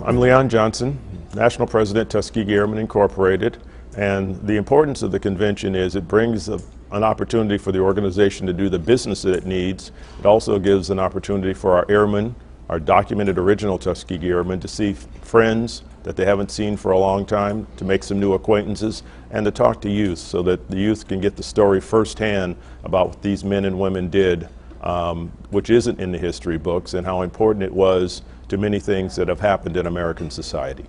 I'm Leon Johnson, National President, Tuskegee Airmen Incorporated, and the importance of the convention is it brings an opportunity for the organization to do the business that it needs. It also gives an opportunity for our airmen, our documented original Tuskegee Airmen, to see friends that they haven't seen for a long time, to make some new acquaintances, and to talk to youth so that the youth can get the story firsthand about what these men and women did, which isn't in the history books, and how important it was to many things that have happened in American society.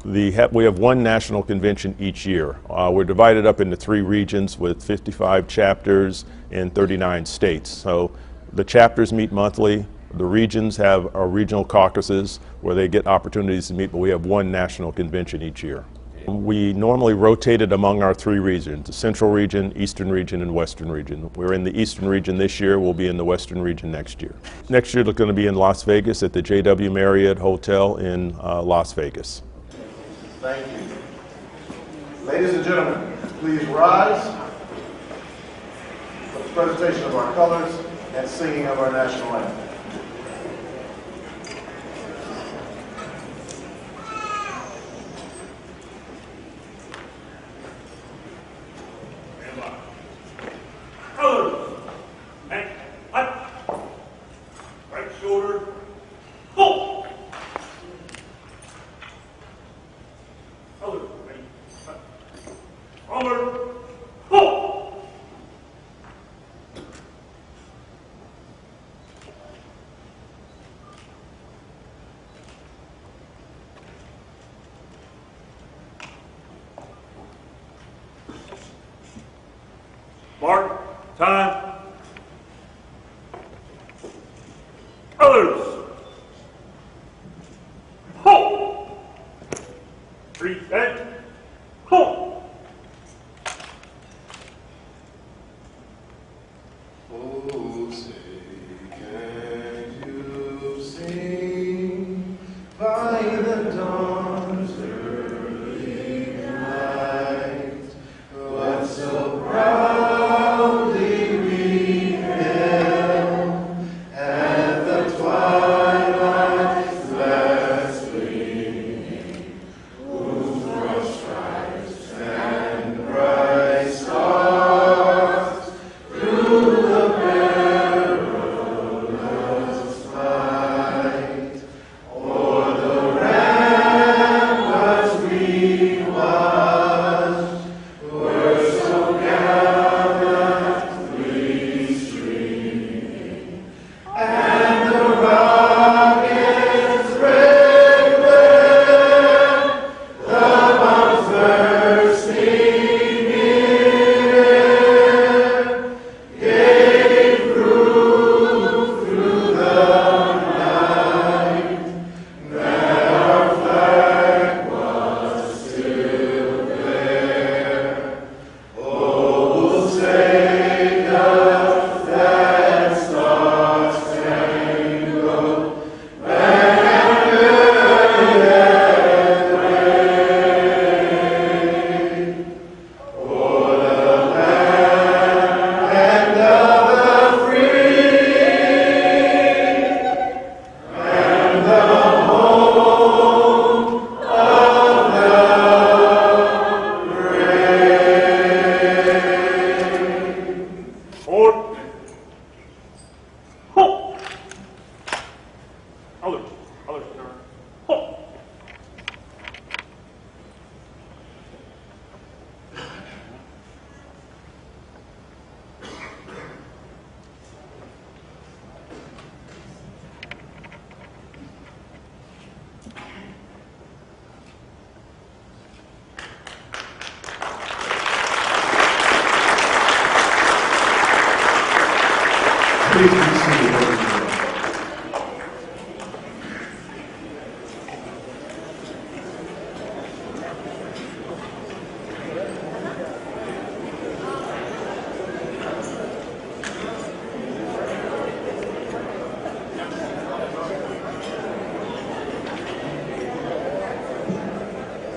We have one national convention each year. We're divided up into 3 regions with 55 chapters in 39 states. So the chapters meet monthly. The regions have our regional caucuses where they get opportunities to meet, but we have one national convention each year. We normally rotate it among our 3 regions, the Central Region, Eastern Region, and Western Region. We're in the Eastern Region this year. We'll be in the Western Region next year. Next year, they're going to be in Las Vegas at the JW Marriott Hotel in Las Vegas. Thank you. Ladies and gentlemen, please rise for the presentation of our colors and singing of our national anthem. Colors. Neck up. Right shoulder. Pull. Colors. Ready. Up. Forward. Pull. Mark. Time. Colors. Hold. 3 set. Hold. Oh, say, can you sing by the dawn's early light what so proudly we hailed at the twilight's last gleaming, whose broad stripes and bright stars through the perilous fight o'er the ramparts we watched were so gallantly streaming, and the rocket's red glare, the bombs bursting midair, gave proof through the night that our flag was still there. Oh, say doth that star-spangled banner yet wave o'er the land of the free and the home of the brave. Forward. Hold. Colors. Colors. Turn. Hold. Please be seated, ladies and gentlemen.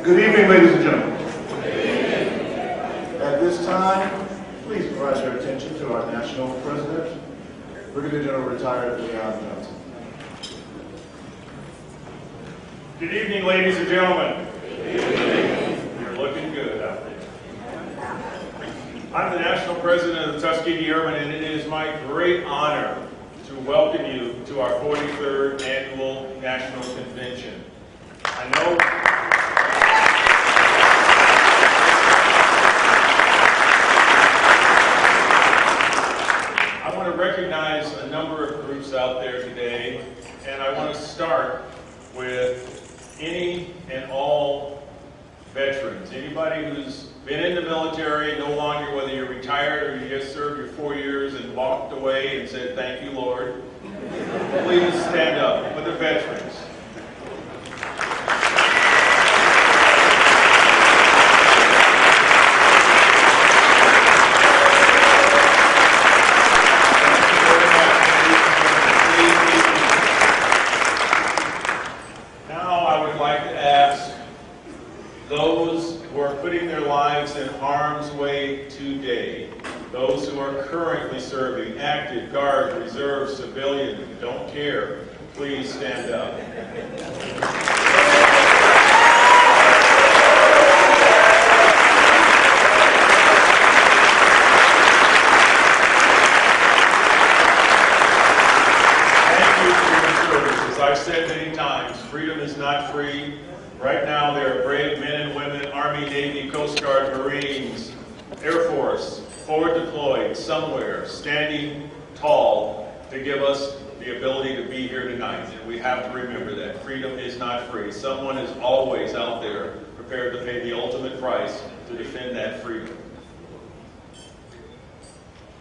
Good evening, ladies and gentlemen. At this time, please provide your attention to our national president, Brigadier General Retired Leon Johnson. Good evening, ladies and gentlemen. You're looking good out there. I'm the National President of the Tuskegee Airmen, and it is my great honor to welcome you to our 43rd Annual National Convention. I want to recognize a number of groups out there today, and I want to start with any and all veterans. Anybody who's been in the military, no longer, whether you're retired or you just served your 4 years and walked away and said, "Thank you, Lord." Please stand up for the veterans. In harm's way today, those who are currently serving, active, guard, reserve, civilian, don't care, please stand up. Thank you for your service. As I've said many times, freedom is not free. Right now, there are brave men and women, Army, Navy, Coast Guard, Marines, Air Force, forward deployed somewhere, standing tall to give us the ability to be here tonight. And we have to remember that freedom is not free. Someone is always out there prepared to pay the ultimate price to defend that freedom.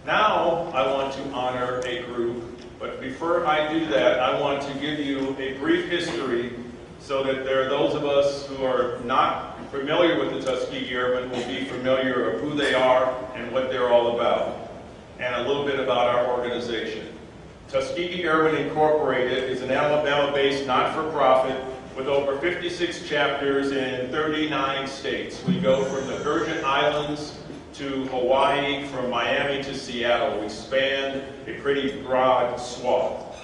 Now, I want to honor a group, but before I do that, I want to give you a brief history so that there are those of us who are not familiar with the Tuskegee Airmen will be familiar of who they are and what they're all about, and a little bit about our organization. Tuskegee Airmen Incorporated is an Alabama-based not-for-profit with over 56 chapters in 39 states. We go from the Virgin Islands to Hawaii, from Miami to Seattle. We span a pretty broad swath.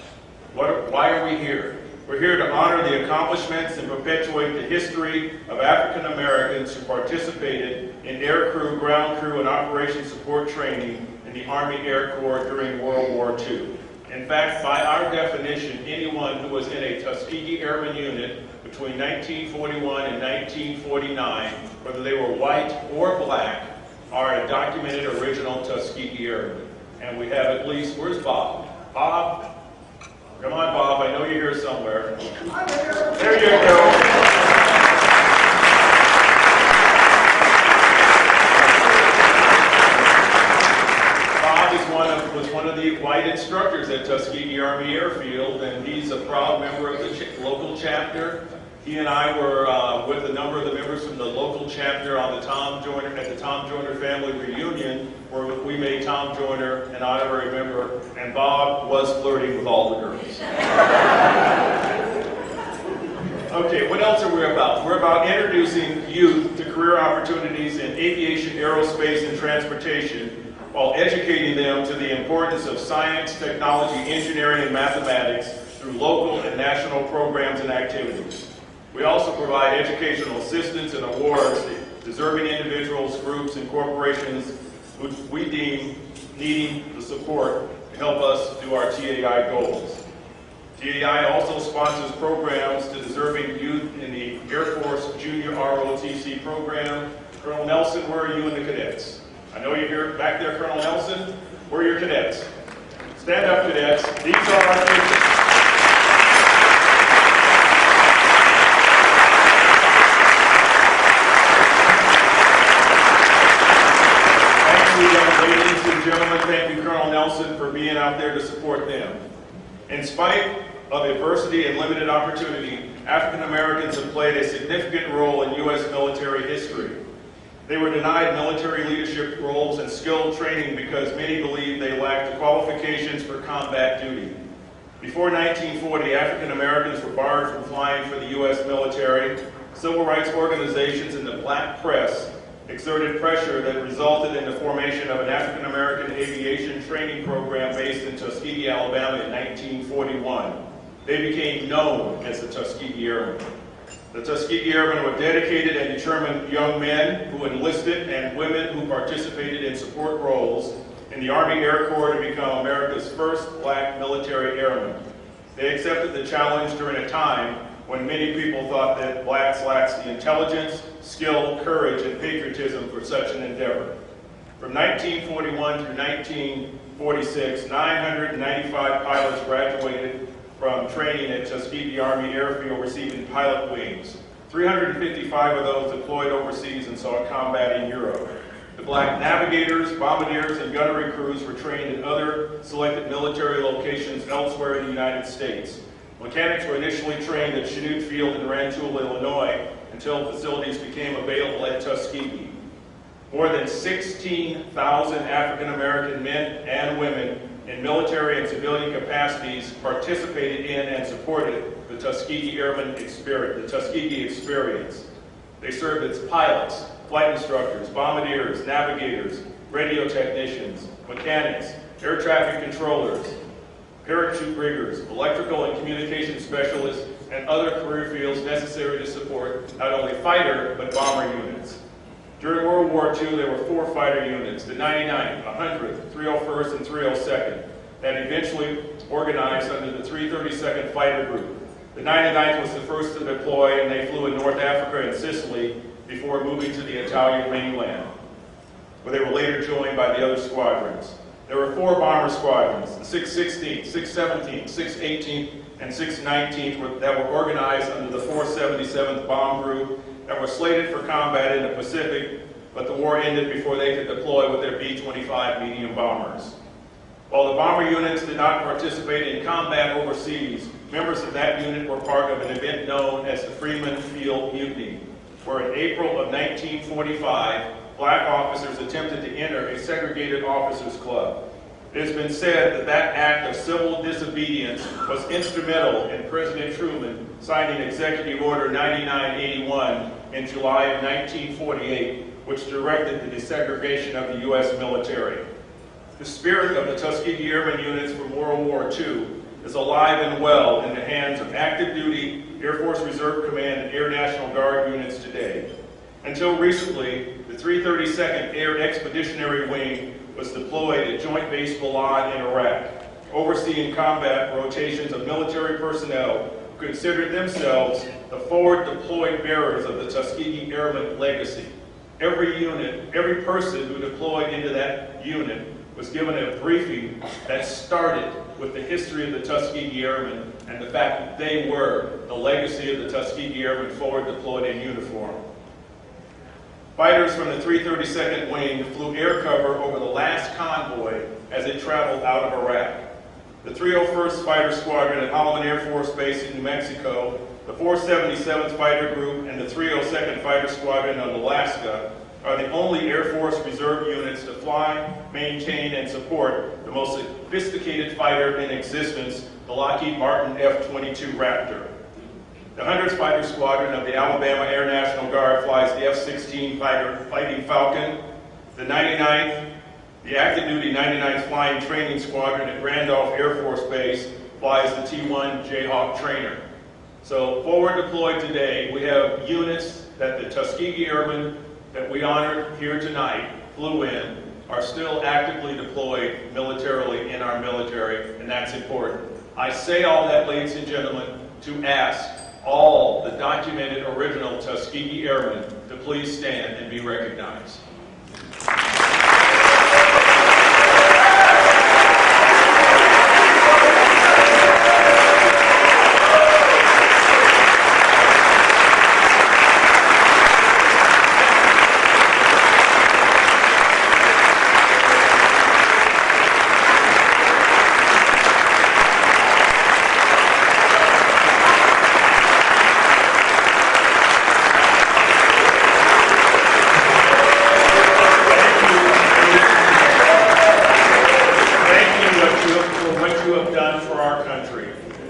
Why are we here? We're here to honor the accomplishments and perpetuate the history of African Americans who participated in air crew, ground crew, and operation support training in the Army Air Corps during World War II. In fact, by our definition, anyone who was in a Tuskegee Airmen unit between 1941 and 1949, whether they were white or black, are a documented original Tuskegee Airman. And we have at least, where's Bob? Bob? Come on, Bob, I know you're here somewhere. There you go. Bob was one of the white instructors at Tuskegee Army Airfield, and he's a proud member of the local chapter. He and I were with a number of the members from the local chapter on the Tom Joyner family reunion, where we made Tom Joyner an honorary member, and Bob was flirting with all the girls. Okay, what else are we about? We're about introducing youth to career opportunities in aviation, aerospace, and transportation, while educating them to the importance of science, technology, engineering, and mathematics through local and national programs and activities. We also provide educational assistance and awards to deserving individuals, groups, and corporations who we deem needing the support to help us do our TAI goals. TAI also sponsors programs to deserving youth in the Air Force Junior ROTC program. Colonel Nelson, where are you and the cadets? I know you're here back there, Colonel Nelson. Where are your cadets? Stand up, cadets. These are our cadets. Ladies and gentlemen, thank you, Colonel Nelson, for being out there to support them. In spite of adversity and limited opportunity, African Americans have played a significant role in U.S. military history. They were denied military leadership roles and skilled training because many believed they lacked the qualifications for combat duty. Before 1940, African Americans were barred from flying for the U.S. military. Civil rights organizations and the black press exerted pressure that resulted in the formation of an African American aviation training program based in Tuskegee, Alabama in 1941. They became known as the Tuskegee Airmen. The Tuskegee Airmen were dedicated and determined young men who enlisted and women who participated in support roles in the Army Air Corps to become America's first black military airmen. They accepted the challenge during a time when many people thought that blacks lacked the intelligence, skill, courage, and patriotism for such an endeavor. From 1941 through 1946, 995 pilots graduated from training at Tuskegee Army Airfield receiving pilot wings. 355 of those deployed overseas and saw combat in Europe. The black navigators, bombardiers, and gunnery crews were trained in other selected military locations elsewhere in the United States. Mechanics were initially trained at Chanute Field in Rantoul, Illinois, until facilities became available at Tuskegee. More than 16,000 African American men and women in military and civilian capacities participated in and supported the Tuskegee Airmen experience, the Tuskegee experience. They served as pilots, flight instructors, bombardiers, navigators, radio technicians, mechanics, air traffic controllers, parachute riggers, electrical and communication specialists, and other career fields necessary to support not only fighter but bomber units. During World War II, there were 4 fighter units, the 99th, 100th, 301st, and 302nd, that eventually organized under the 332nd Fighter Group. The 99th was the first to deploy, and they flew in North Africa and Sicily before moving to the Italian mainland, where they were later joined by the other squadrons. There were 4 bomber squadrons, the 616th, 617th, 618th, and 619th that were organized under the 477th Bomb Group that were slated for combat in the Pacific, but the war ended before they could deploy with their B-25 medium bombers. While the bomber units did not participate in combat overseas, members of that unit were part of an event known as the Freeman Field Mutiny, where in April of 1945, black officers attempted to enter a segregated officers' club. It has been said that that act of civil disobedience was instrumental in President Truman signing Executive Order 9981 in July of 1948, which directed the desegregation of the U.S. military. The spirit of the Tuskegee Airmen units from World War II is alive and well in the hands of active duty Air Force Reserve Command and Air National Guard units today. Until recently, the 332nd Air Expeditionary Wing was deployed at Joint Base Balad in Iraq, overseeing combat rotations of military personnel who considered themselves the forward deployed bearers of the Tuskegee Airmen legacy. Every unit, every person who deployed into that unit was given a briefing that started with the history of the Tuskegee Airmen and the fact that they were the legacy of the Tuskegee Airmen forward deployed in uniform. Fighters from the 332nd Wing flew air cover over the last convoy as it traveled out of Iraq. The 301st Fighter Squadron at Holloman Air Force Base in New Mexico, the 477th Fighter Group, and the 302nd Fighter Squadron in Alaska are the only Air Force Reserve units to fly, maintain, and support the most sophisticated fighter in existence, the Lockheed Martin F-22 Raptor. The 100th Fighter Squadron of the Alabama Air National Guard flies the F-16 Fighting Falcon. The 99th, the active duty 99th Flying Training Squadron at Randolph Air Force Base flies the T-1 Jayhawk Trainer. So forward deployed today, we have units that the Tuskegee Airmen that we honored here tonight flew in are still actively deployed militarily in our military, and that's important. I say all that, ladies and gentlemen, to ask all the documented original Tuskegee Airmen to please stand and be recognized.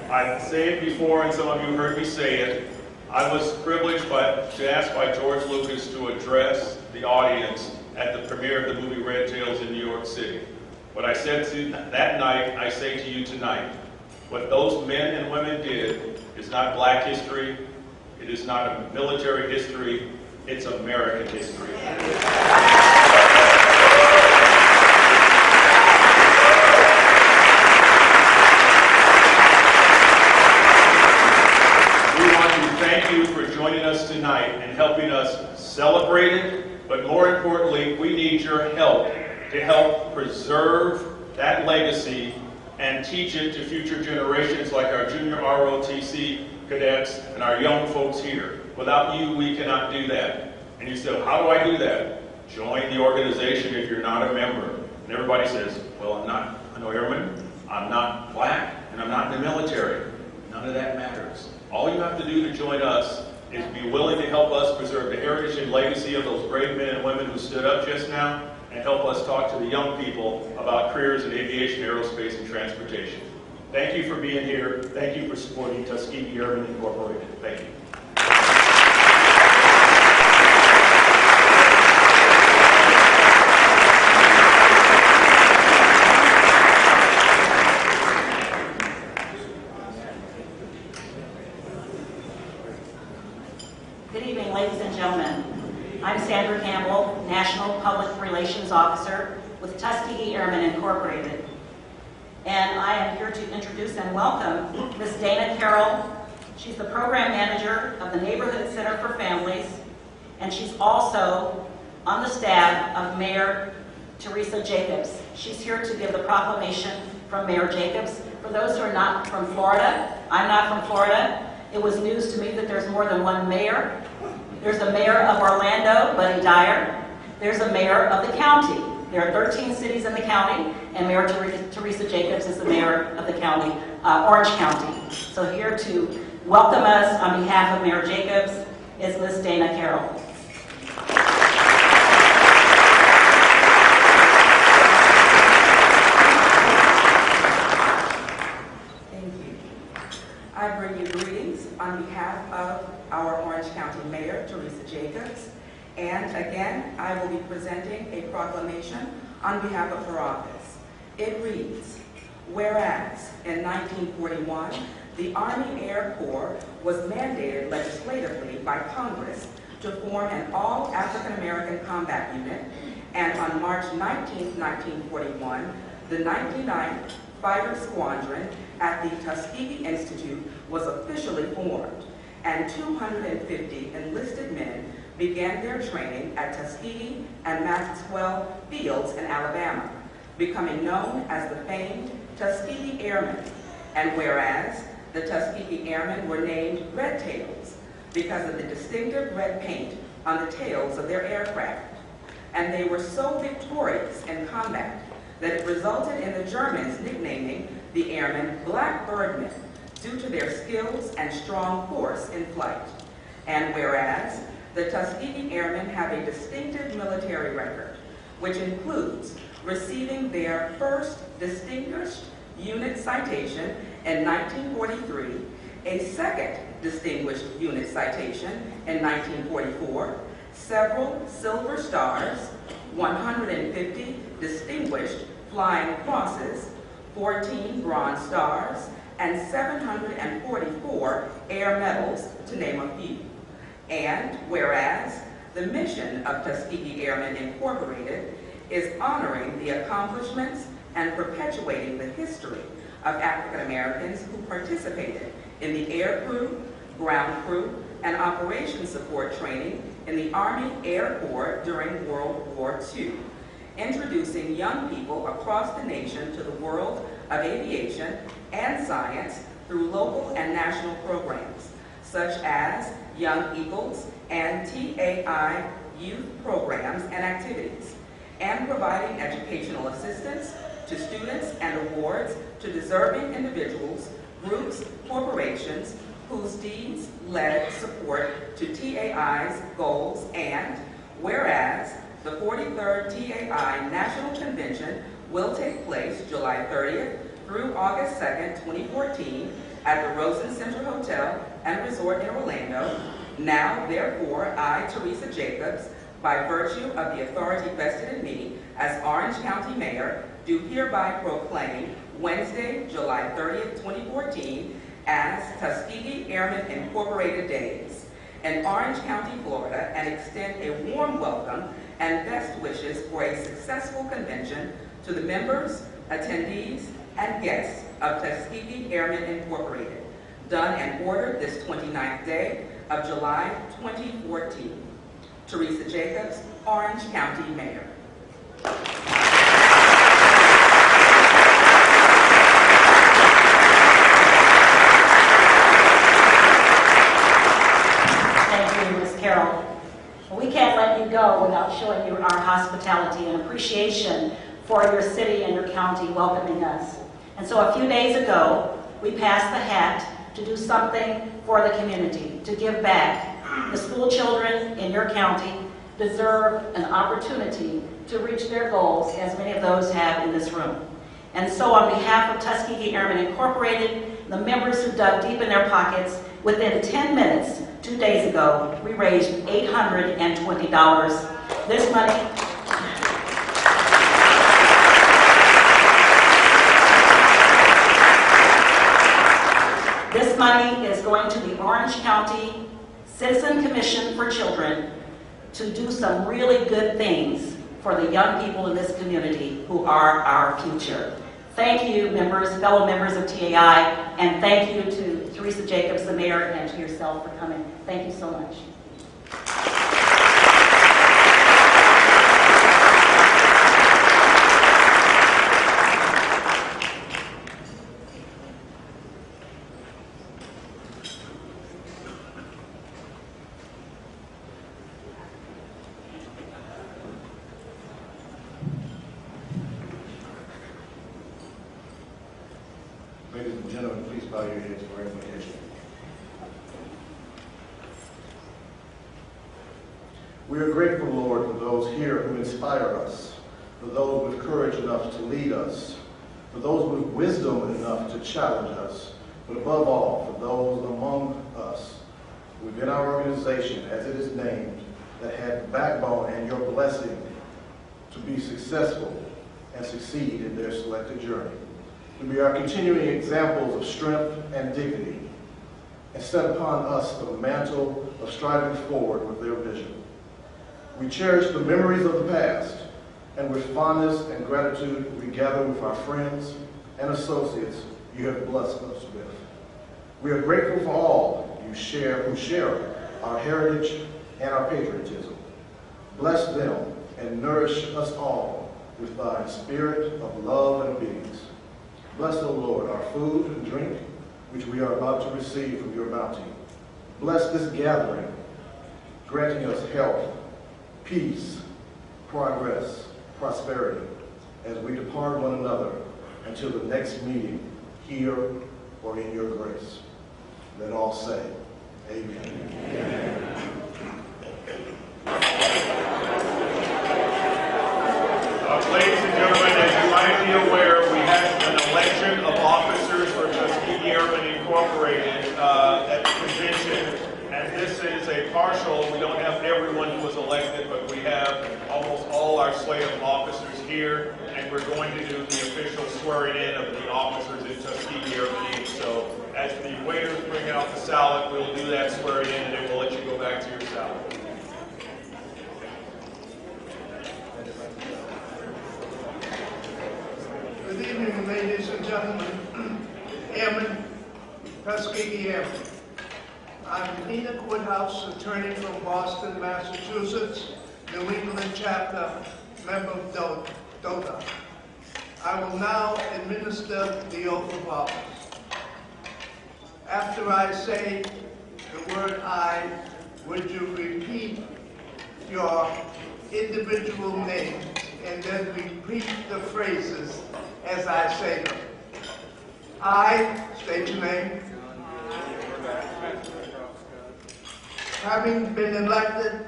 I say it before, and some of you heard me say it. I was privileged to ask by George Lucas to address the audience at the premiere of the movie Red Tails in New York City. What I said to that night, I say to you tonight. What those men and women did is not black history, It is not a military history, it's American history. Thank you for joining us tonight and helping us celebrate it, but more importantly, we need your help to help preserve that legacy and teach it to future generations like our junior ROTC cadets and our young folks here. Without you, we cannot do that. And you say, well, how do I do that? Join the organization if you're not a member. And everybody says, well, I'm not an airman, I'm not black, and I'm not in the military. None of that matters. All you have to do to join us is be willing to help us preserve the heritage and legacy of those brave men and women who stood up just now, and help us talk to the young people about careers in aviation, aerospace, and transportation. Thank you for being here. Thank you for supporting Tuskegee Airmen Incorporated. Thank you. National Public Relations Officer with Tuskegee Airmen Incorporated. And I am here to introduce and welcome Ms. Dana Carroll. She's the Program Manager of the Neighborhood Center for Families, and she's also on the staff of Mayor Teresa Jacobs. She's here to give the proclamation from Mayor Jacobs. For those who are not from Florida, I'm not from Florida. It was news to me that there's more than one mayor. There's the mayor of Orlando, Buddy Dyer. There's a mayor of the county. There are 13 cities in the county, and Mayor Teresa Jacobs is the mayor of the county, Orange County. So here to welcome us on behalf of Mayor Jacobs is Ms. Dana Carroll. Thank you. I bring you greetings on behalf of our Orange County Mayor, Teresa Jacobs. And again, I will be presenting a proclamation on behalf of her office. It reads, whereas in 1941, the Army Air Corps was mandated legislatively by Congress to form an all-African-American combat unit, and on March 19, 1941, the 99th Fighter Squadron at the Tuskegee Institute was officially formed, and 250 enlisted men began their training at Tuskegee and Maxwell Fields in Alabama, becoming known as the famed Tuskegee Airmen. And whereas the Tuskegee Airmen were named Red Tails because of the distinctive red paint on the tails of their aircraft, and they were so victorious in combat that it resulted in the Germans nicknaming the airmen Black Birdmen due to their skills and strong force in flight. And whereas the Tuskegee Airmen have a distinctive military record, which includes receiving their first Distinguished Unit Citation in 1943, a second Distinguished Unit Citation in 1944, several Silver Stars, 150 Distinguished Flying Crosses, 14 Bronze Stars, and 744 Air Medals, to name a few. And whereas the mission of Tuskegee Airmen Incorporated is honoring the accomplishments and perpetuating the history of African Americans who participated in the air crew, ground crew, and operations support training in the Army Air Corps during World War II, introducing young people across the nation to the world of aviation and science through local and national programs, such as Young Eagles and TAI youth programs and activities, and providing educational assistance to students and awards to deserving individuals, groups, corporations whose deeds led support to TAI's goals. And whereas the 43rd TAI National Convention will take place July 30th through August 2nd, 2014 at the Rosen Center Hotel and Resort in Orlando. Now, therefore, I, Teresa Jacobs, by virtue of the authority vested in me as Orange County Mayor, do hereby proclaim Wednesday, July 30th, 2014, as Tuskegee Airmen Incorporated Days in Orange County, Florida, and extend a warm welcome and best wishes for a successful convention to the members, attendees, and guests of Tuskegee Airmen Incorporated, done and ordered this 29th day of July 2014. Teresa Jacobs, Orange County Mayor. Thank you, Ms. Carroll. Well, we can't let you go without showing you our hospitality and appreciation for your city and your county welcoming us. And so a few days ago, we passed the hat to do something for the community, to give back. The school children in your county deserve an opportunity to reach their goals, as many of those have in this room. And so on behalf of Tuskegee Airmen Incorporated, the members who dug deep in their pockets, within 10 minutes, 2 days ago, we raised $820. This money is going to the Orange County Citizen Commission for Children to do some really good things for the young people in this community who are our future. Thank you, members, fellow members of TAI, and thank you to Teresa Jacobs, the mayor, and to yourself for coming. Thank you so much. Ladies and gentlemen, please bow your heads for invocation. We are grateful, Lord, for those here who inspire us, for those with courage enough to lead us, for those with wisdom enough to challenge us, but above all, for those among us within our organization, as it is named, that had the backbone and your blessing to be successful and succeed in their selected journey. To be our continuing examples of strength and dignity, and set upon us the mantle of striving forward with their vision. We cherish the memories of the past, and with fondness and gratitude, we gather with our friends and associates you have blessed us with. We are grateful for all who share our heritage and our patriotism. Bless them and nourish us all with thy spirit of love and obedience. Bless, O Lord, our food and drink, which we are about to receive from your bounty. Bless this gathering, granting us health, peace, progress, prosperity, as we depart one another until the next meeting here or in your grace. Let all say, amen. Amen. Ladies and gentlemen, as you might be aware, we had an election of officers for Tuskegee Airmen Incorporated at the convention. And this is a partial. We don't have everyone who was elected, but we have almost all our slate of officers here. And we're going to do the official swearing in of the officers in Tuskegee Airmen. So as the waiters bring out the salad, we'll do that swearing in, and then we'll let you go back to your salad. Good evening, ladies and gentlemen, Airmen, Tuskegee Airmen. I'm Enoch Woodhouse, attorney from Boston, Massachusetts, New England chapter, member of DOTA. I will now administer the oath of office. After I say the word "I," would you repeat your individual names and then repeat the phrases as I say them. I, state your name. Having been elected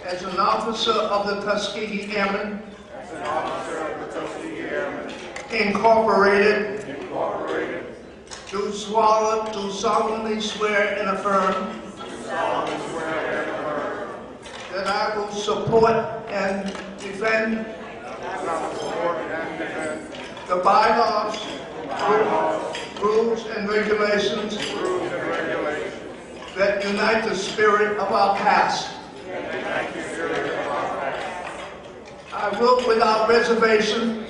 as an officer of the Tuskegee Airmen, Incorporated, do solemnly swear and affirm that I will support and defend the bylaws rules and regulations that unite the spirit of our past. I will, without reservation,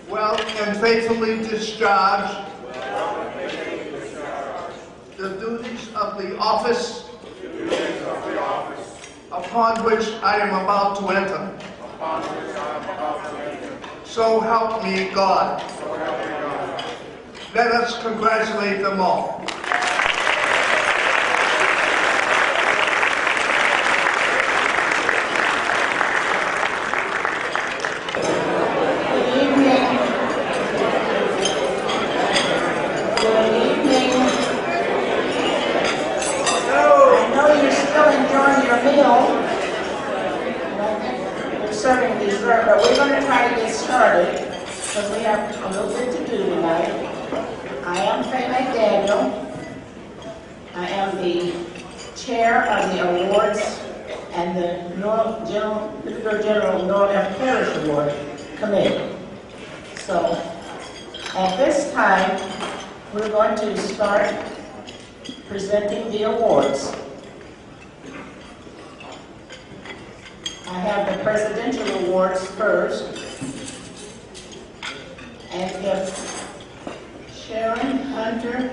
well and faithfully discharge the duties of the office upon which I am about to enter. So help me God. Let us congratulate them all. Serving dessert, but we're going to try to get started because we have a little bit to do tonight. I am Faye McDaniel. I am the chair of the awards and the Pittsburgh General Northern Parish Award Committee. So at this time, we're going to start presenting the awards. I have the presidential awards first. And if Sharon Hunter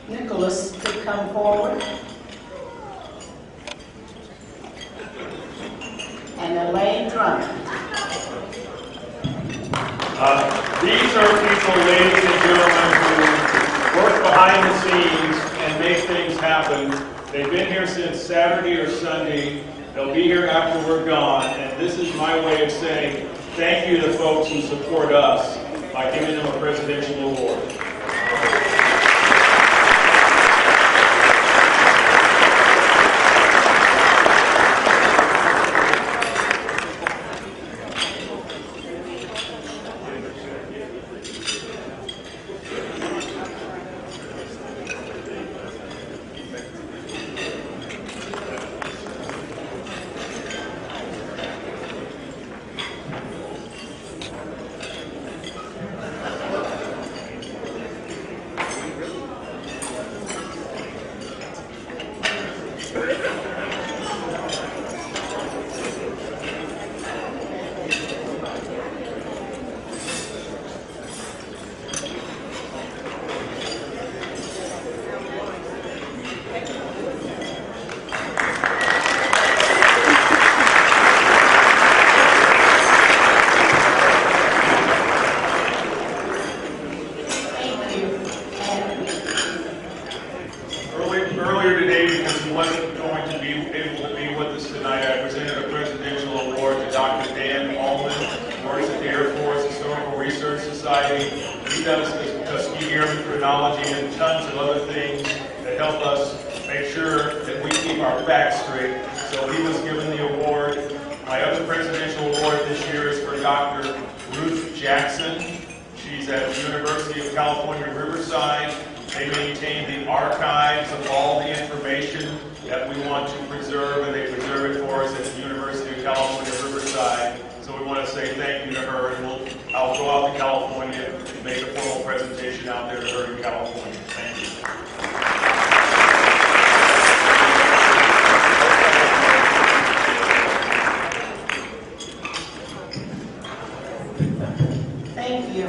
Nicholas could come forward. And Elaine Drummond. These are people, ladies and gentlemen, who work behind the scenes and make things happen. They've been here since Saturday or Sunday. They'll be here after we're gone, and this is my way of saying thank you to the folks who support us by giving them a presidential award. Earlier today, because he wasn't going to be able to be with us tonight, I presented a presidential award to Dr. Dan Allman, who works at the Air Force Historical Research Society. He does the Tuskegee Airmen chronology and tons of other things that help us make sure that we keep our facts straight. So he was given the award. My other presidential award this year is for Dr. Ruth Jackson. She's at the University of California, Riverside. They maintain the archives of all the information that we want to preserve, and they preserve it for us at the University of California, Riverside. So we want to say thank you to her, and I'll go out to California and make a formal presentation out there to her in California. Thank you. Thank you.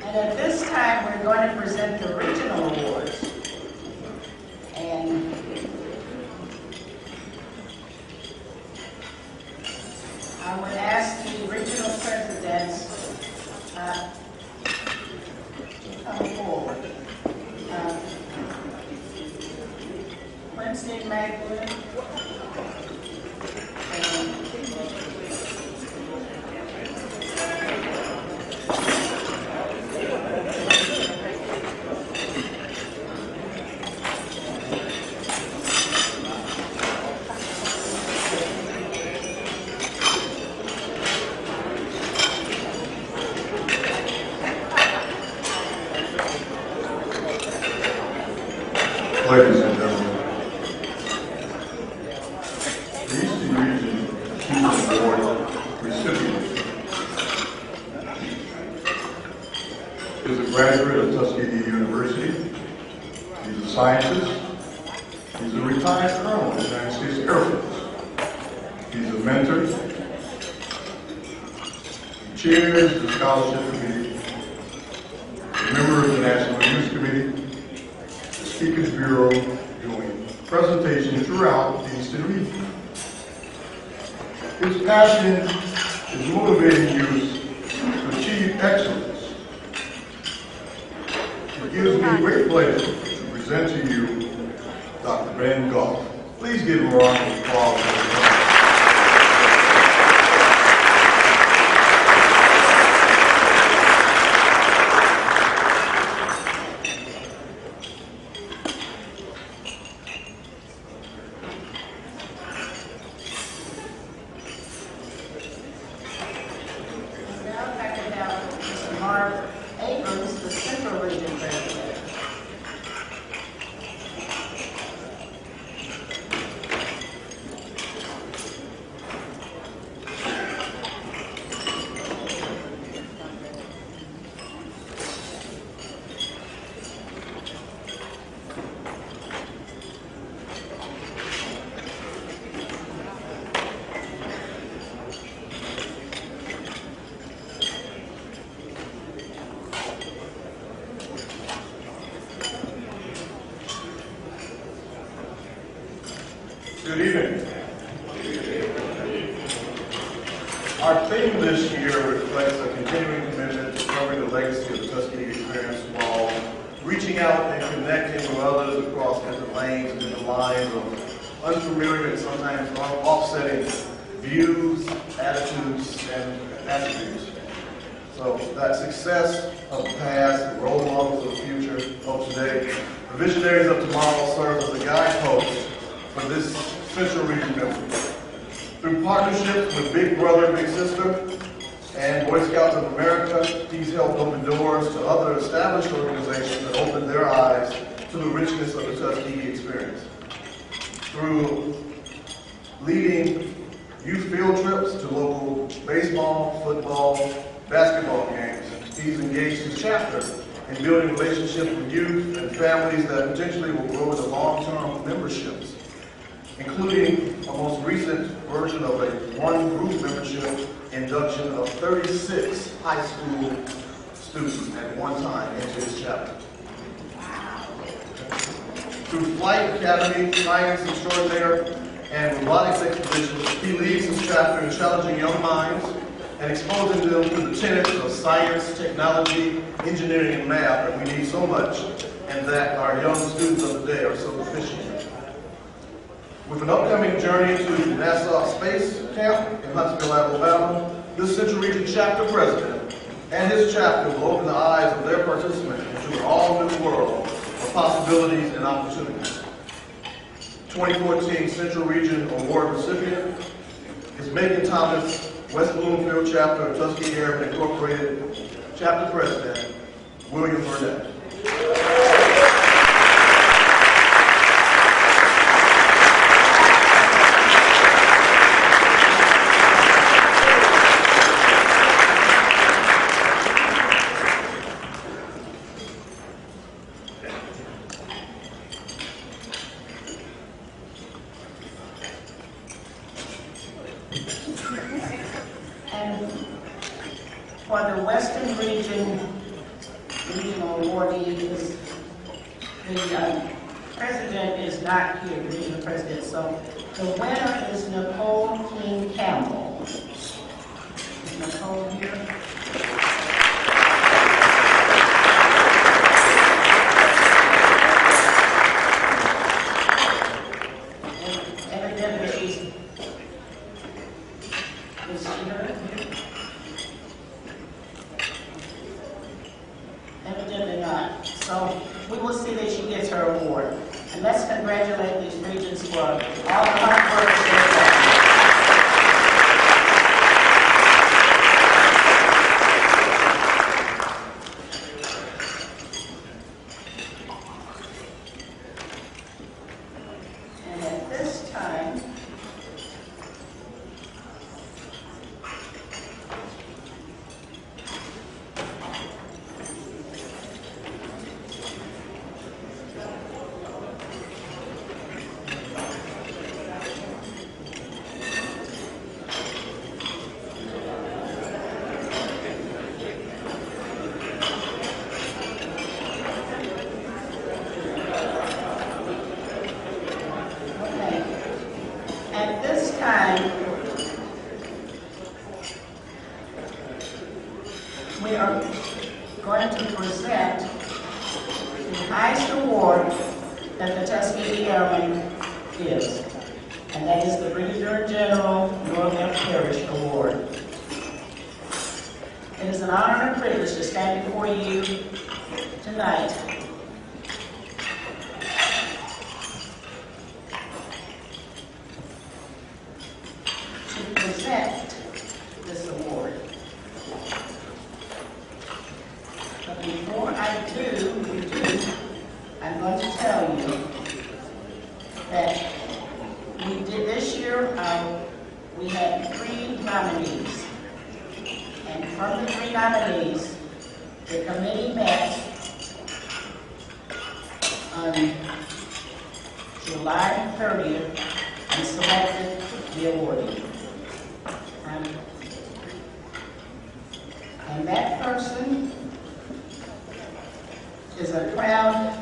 And at this time, we're going to present the regional awards. And I would ask the regional presidents to come forward. Quincy Magdalene. Ladies and gentlemen, the Eastern Region Achievement Award recipients graduate of Tuskegee University. He's a scientist. He's a retired colonel in the United States Air Force. He's a mentor. He chairs the scholarship committee, a member of the National Youth Committee, the Speakers Bureau, doing presentations throughout the Eastern region. His passion is motivating youth to achieve excellence. It gives me great pleasure to present to you Dr. Ben Goff. Please give him a round of applause. Good evening. Our theme this year reflects a continuing commitment to covering the legacy of the Tuskegee experience while reaching out and connecting with others across different lanes and different lines of unfamiliar and sometimes offsetting views, attitudes, and attributes. So that success of the past, the role models of the future, of today, the visionaries of tomorrow serve as a guidepost for this Central Region member. Through partnerships with Big Brother, Big Sister, and Boy Scouts of America, he's helped open doors to other established organizations that open their eyes to the richness of the Tuskegee experience. Through leading youth field trips to local baseball, football, basketball games, he's engaged his chapter in building relationships with youth and families that potentially will grow into long-term memberships, including a most recent version of a one-group membership induction of 36 high school students at one time into his chapter. Through Flight Academy, Science Extraordinaire, and Robotics Expeditions, he leads his chapter in challenging young minds and exposing them to the tenets of science, technology, engineering, and math that we need so much and that our young students of the day are so deficient in. With an upcoming journey to Nassau Space Camp in Huntsville, Alabama, this Central Region chapter president and his chapter will open the eyes of their participants into an all-new world of possibilities and opportunities. 2014 Central Region Award recipient is Megan Thomas, West Bloomfield chapter of Tuskegee Airmen Incorporated, chapter president, William Burnett. And for the Western Region Regional Awardee, the president is not here, the regional president, so the winner is Nicole King Campbell. Is Nicole here? Evidently not. So we will see that she gets her award. And let's congratulate these regions for all the hard work they've done. And at this time, we are going to present the highest award that the Tuskegee Airmen gives, and that is the Brigadier General Northern Parish Award. It is an honor and a privilege to stand before you tonight to present this award. But before I do, I'm going to tell you that we did this year, we had 3 nominees. And from the 3 nominees, the committee met on July 30th and selected the awardee. And that person is a proud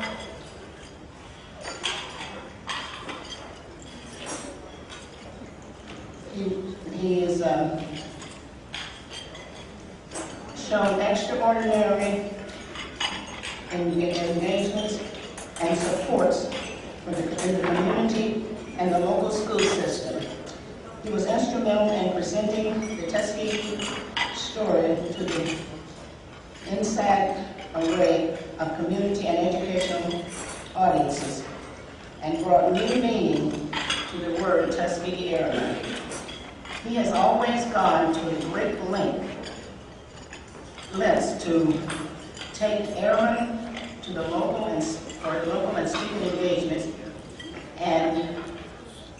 he is shown extraordinary engagements and supports in the community and the local school system. He was instrumental in presenting the Tuskegee story to the inside array of community and educational audiences and brought new meaning to the word Tuskegee Airmen. He has always gone to a great lengths to take airmen to the local and speaking engagements, and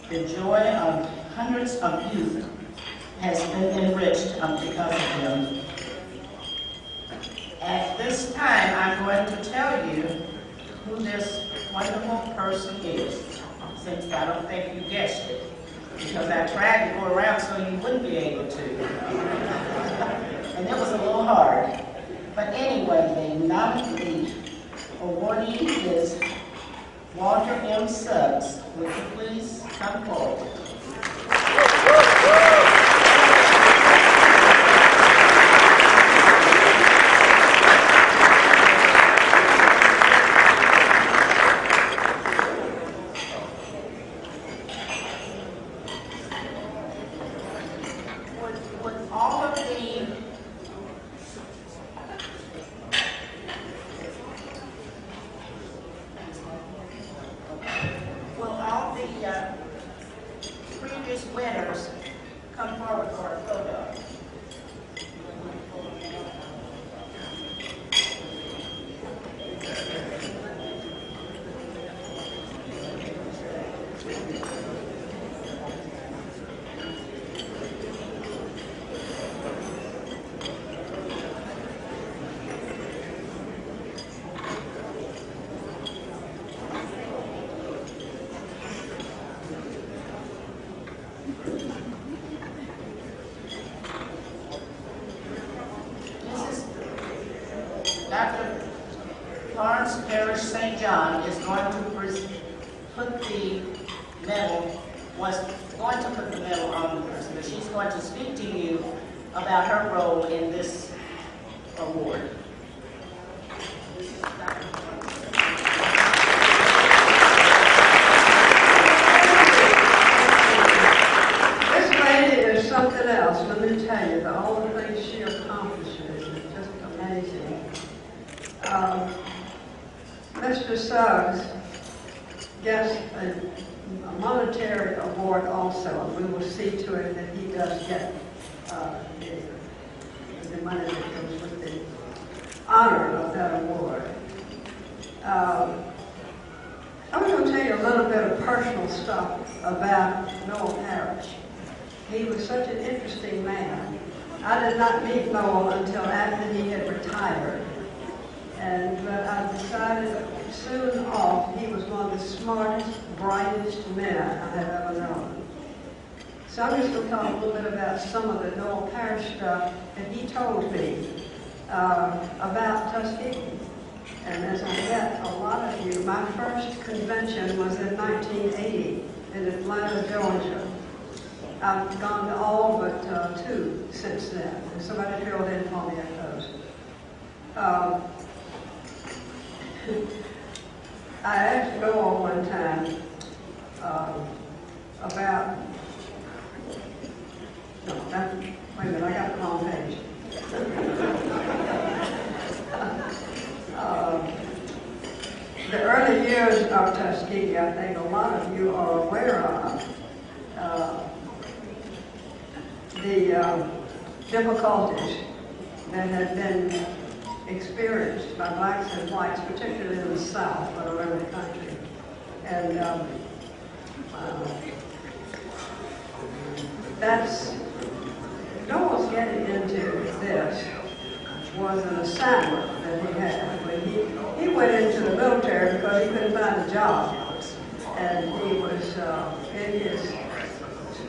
the joy of hundreds of youth has been enriched because of him. At this time, I'm going to tell you who this wonderful person is, since I don't think you guessed it, because I tried to go around so you wouldn't be able to. And it was a little hard. But anyway, the awardee is Walter M. Suggs. Would you please come forward? Previous winners come forward for a photo. Dr. Florence Parrish St. John is going to put the medal, was going to put the medal on the person, but she's going to speak to you about her role in this award. This lady is something else, let me tell you, all the things she accomplishes is just amazing. Mr. Suggs gets a monetary award also, and we will see to it that he does get the money that comes with the honor of that award. I'm going to tell you a little bit of personal stuff about Noel Parrish. He was such an interesting man. I did not meet Noel until after he had retired. But I decided soon off he was one of the smartest, brightest men I have ever known. So I'm just going to talk a little bit about some of the Noel Parrish stuff that he told me about Tuskegee. And as I met a lot of you, my first convention was in 1980 in Atlanta, Georgia. I've gone to all but 2 since then, and somebody filled in for me at those. Um, I asked Noah one time about, no, that, wait a minute, I got the wrong page. The early years of Tuskegee, I think a lot of you are aware of the difficulties that had been experienced by blacks and whites, particularly in the South, but around the country. And that's, Noel's getting into this was an assignment that he had. When he went into the military because he couldn't find a job. And he was in his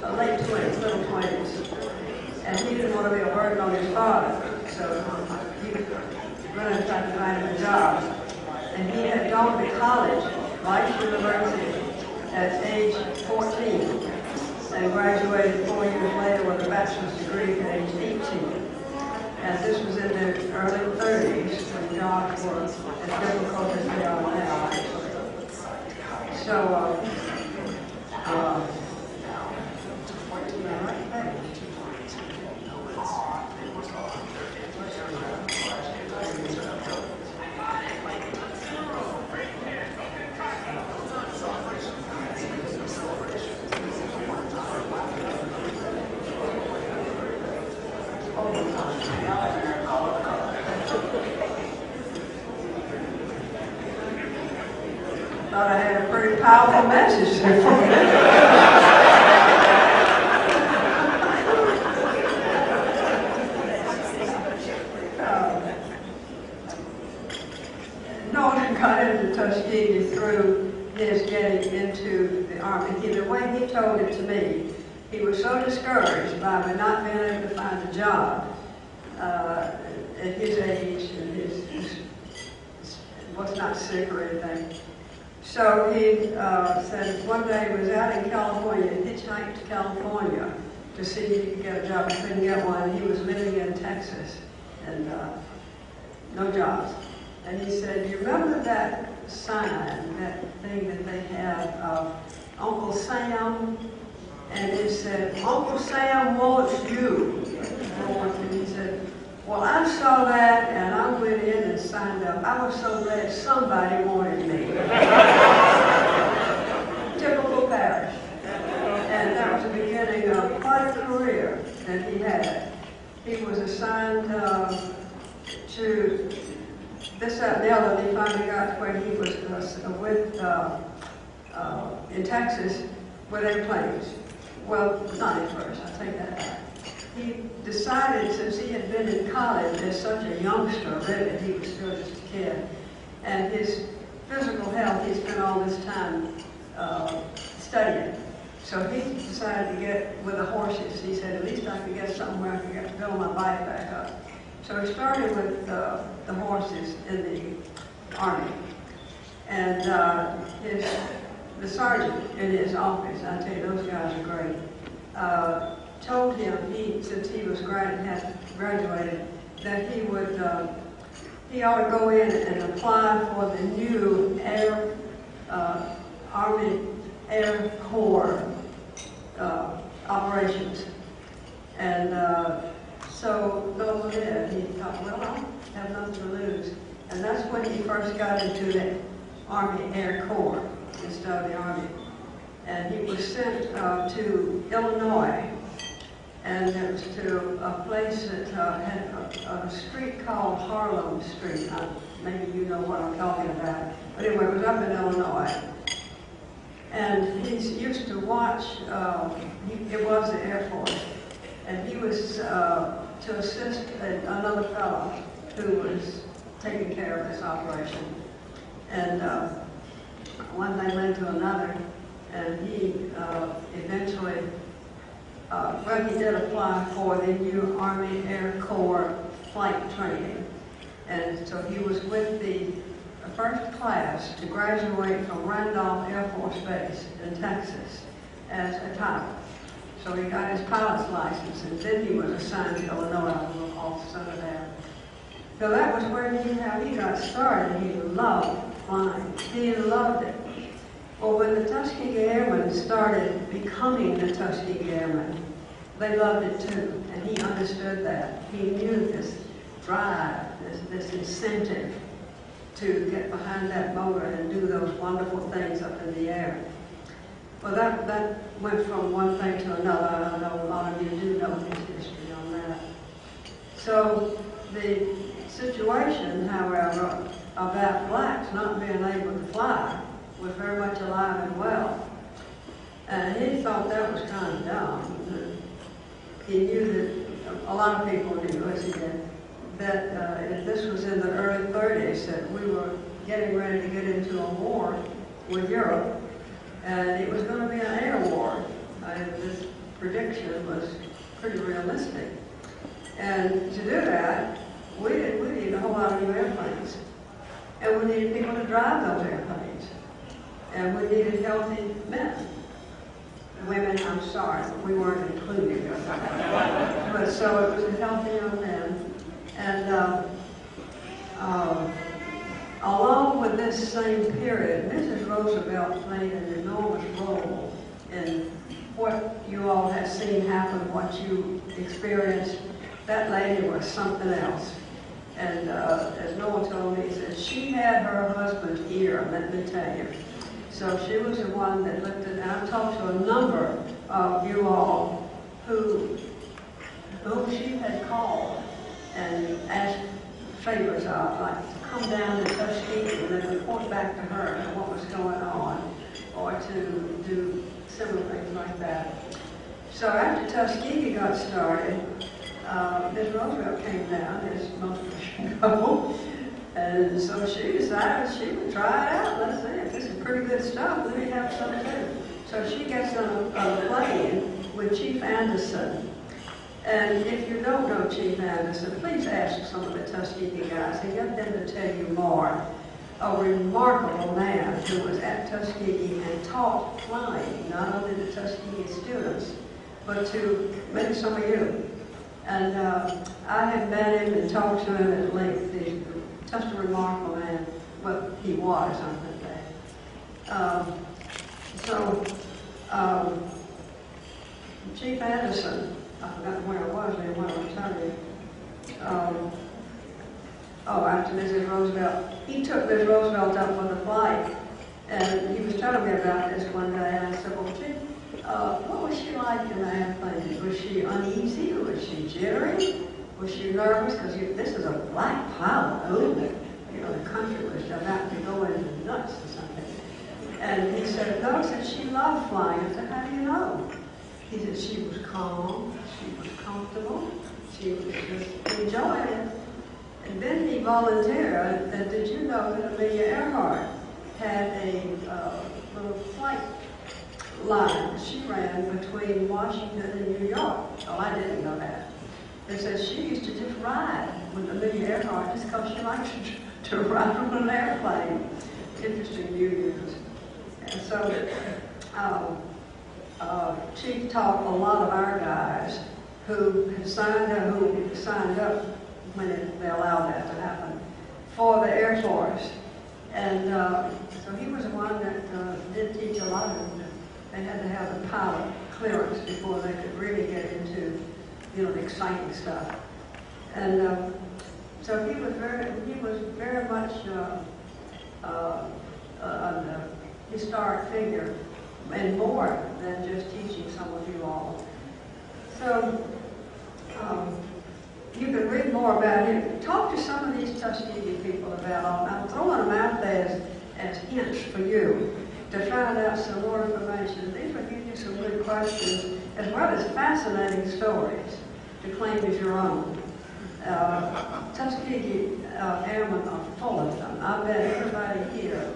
late 20s, little 20s. And he didn't want to be a burden on his father. So he really tried to find him a job. And he had gone to college, Rice University, at age 14. And graduated 4 years later with a bachelor's degree at age 18. And this was in the early 30s when jobs were as difficult as they are now. So, thought I had a pretty powerful message for you. Norton got into Tuskegee through his getting into the Army. The way he told it to me, he was so discouraged by not being able to find a job at his age, and his was not sick or anything. So he said one day he was out in California, hitchhiked to California to see if he could get a job. He couldn't get one. He was living in Texas and no jobs. And he said, "You remember that sign, that thing that they have of Uncle Sam?" And it said, "Uncle Sam wants you." And he said, "Well, I saw that and I went in and signed up. I was so glad somebody wanted me." Typical parish. And that was the beginning of quite a career that he had. He was assigned to this, that, and the other. He finally got to where he was in Texas with airplanes. Well, not at first, I take that back. He decided, since he had been in college as such a youngster, really, he was still just a kid, and his physical health, he spent all this time studying. So he decided to get with the horses. He said, at least I could get somewhere I could get to build my body back up. So he started with the horses in the Army. And the sergeant in his office, I tell you, those guys are great, told him, since he was had graduated, that he would he ought to go in and apply for the new Army Air Corps operations. And so Noel did. He thought, well, I have nothing to lose. And that's when he first got into the Army Air Corps instead of the Army. And he was sent to Illinois. And it was to a place that had a street called Harlem Street. Maybe you know what I'm talking about. But anyway, it was up in Illinois. And he used to watch, it was the Air Force, and he was to assist another fellow who was taking care of this operation. And one thing led to another, and he eventually, well, he did apply for the new Army Air Corps flight training. And so he was with the first class to graduate from Randolph Air Force Base in Texas as a pilot. So he got his pilot's license, and then he was assigned to Illinois, a little officer there. So that was where how he got started. He loved flying. He loved it. Well, when the Tuskegee Airmen started becoming the Tuskegee Airmen, they loved it too, and he understood that. He knew this drive, this incentive to get behind that motor and do those wonderful things up in the air. Well, that went from one thing to another. I know a lot of you do know his history on that. So the situation, however, about blacks not being able to fly was very much alive and well. And he thought that was kind of dumb. He knew that, a lot of people knew, as he did, that if this was in the early 30s, that we were getting ready to get into a war with Europe, and it was going to be an air war. This prediction was pretty realistic. And to do that, we needed a whole lot of new airplanes. And we needed people to drive those airplanes. And we needed healthy men. Women, I'm sorry, we weren't included. But so it was a healthy young men. And along with this same period, Mrs. Roosevelt played an enormous role in what you all have seen happen, what you experienced. That lady was something else. And as Noah told me, he said, she had her husband's ear, let me tell you. So she was the one that looked at, and I've talked to a number of you all who she had called and asked favors of, like to come down to Tuskegee and then report back to her what was going on, or to do similar things like that. So after Tuskegee got started, Ms. Roosevelt came down, as most of you know, and so she decided she would try it out. Let's see, if this is pretty good stuff, let me have some too. So she gets on a plane with Chief Anderson. And if you don't know Chief Anderson, please ask some of the Tuskegee guys and get them to tell you more. A remarkable man who was at Tuskegee and taught flying, not only the Tuskegee students, but to maybe some of you. And I have met him and talked to him at length. He's just a remarkable man, but he was, I think. Chief Anderson, I forgot where I was there, what I was telling you. After Mrs. Roosevelt, he took Ms. Roosevelt up on the flight, and he was telling me about this one day, and I said, well, Chief, what was she like in the airplane? Was she uneasy? Was she jittery? Was she nervous? Because this is a black pilot. Oh, the country was about to go into nuts or something. And he said, no, he said, she loved flying. I said, how do you know? He said, she was calm, she was comfortable, she was just enjoying it. And then he volunteered, and did you know that Amelia Earhart had a little flight line she ran between Washington and New York? Oh, I didn't know that. They said she used to just ride with Amelia Earhart just because she liked to ride on an airplane. Interesting unions. And so Chief taught a lot of our guys who signed up when they allowed that to happen for the Air Force. And so he was the one that did teach a lot of them. They had to have the pilot clearance before they could really get into, the exciting stuff. And so he was very much a historic figure, and more than just teaching some of you all. So you can read more about him. Talk to some of these Tuskegee people about, I'm throwing them out there as hints for you to find out some more information. These will give you some good questions, as well as fascinating stories to claim as your own. Tuskegee Airmen are full of them. I bet everybody here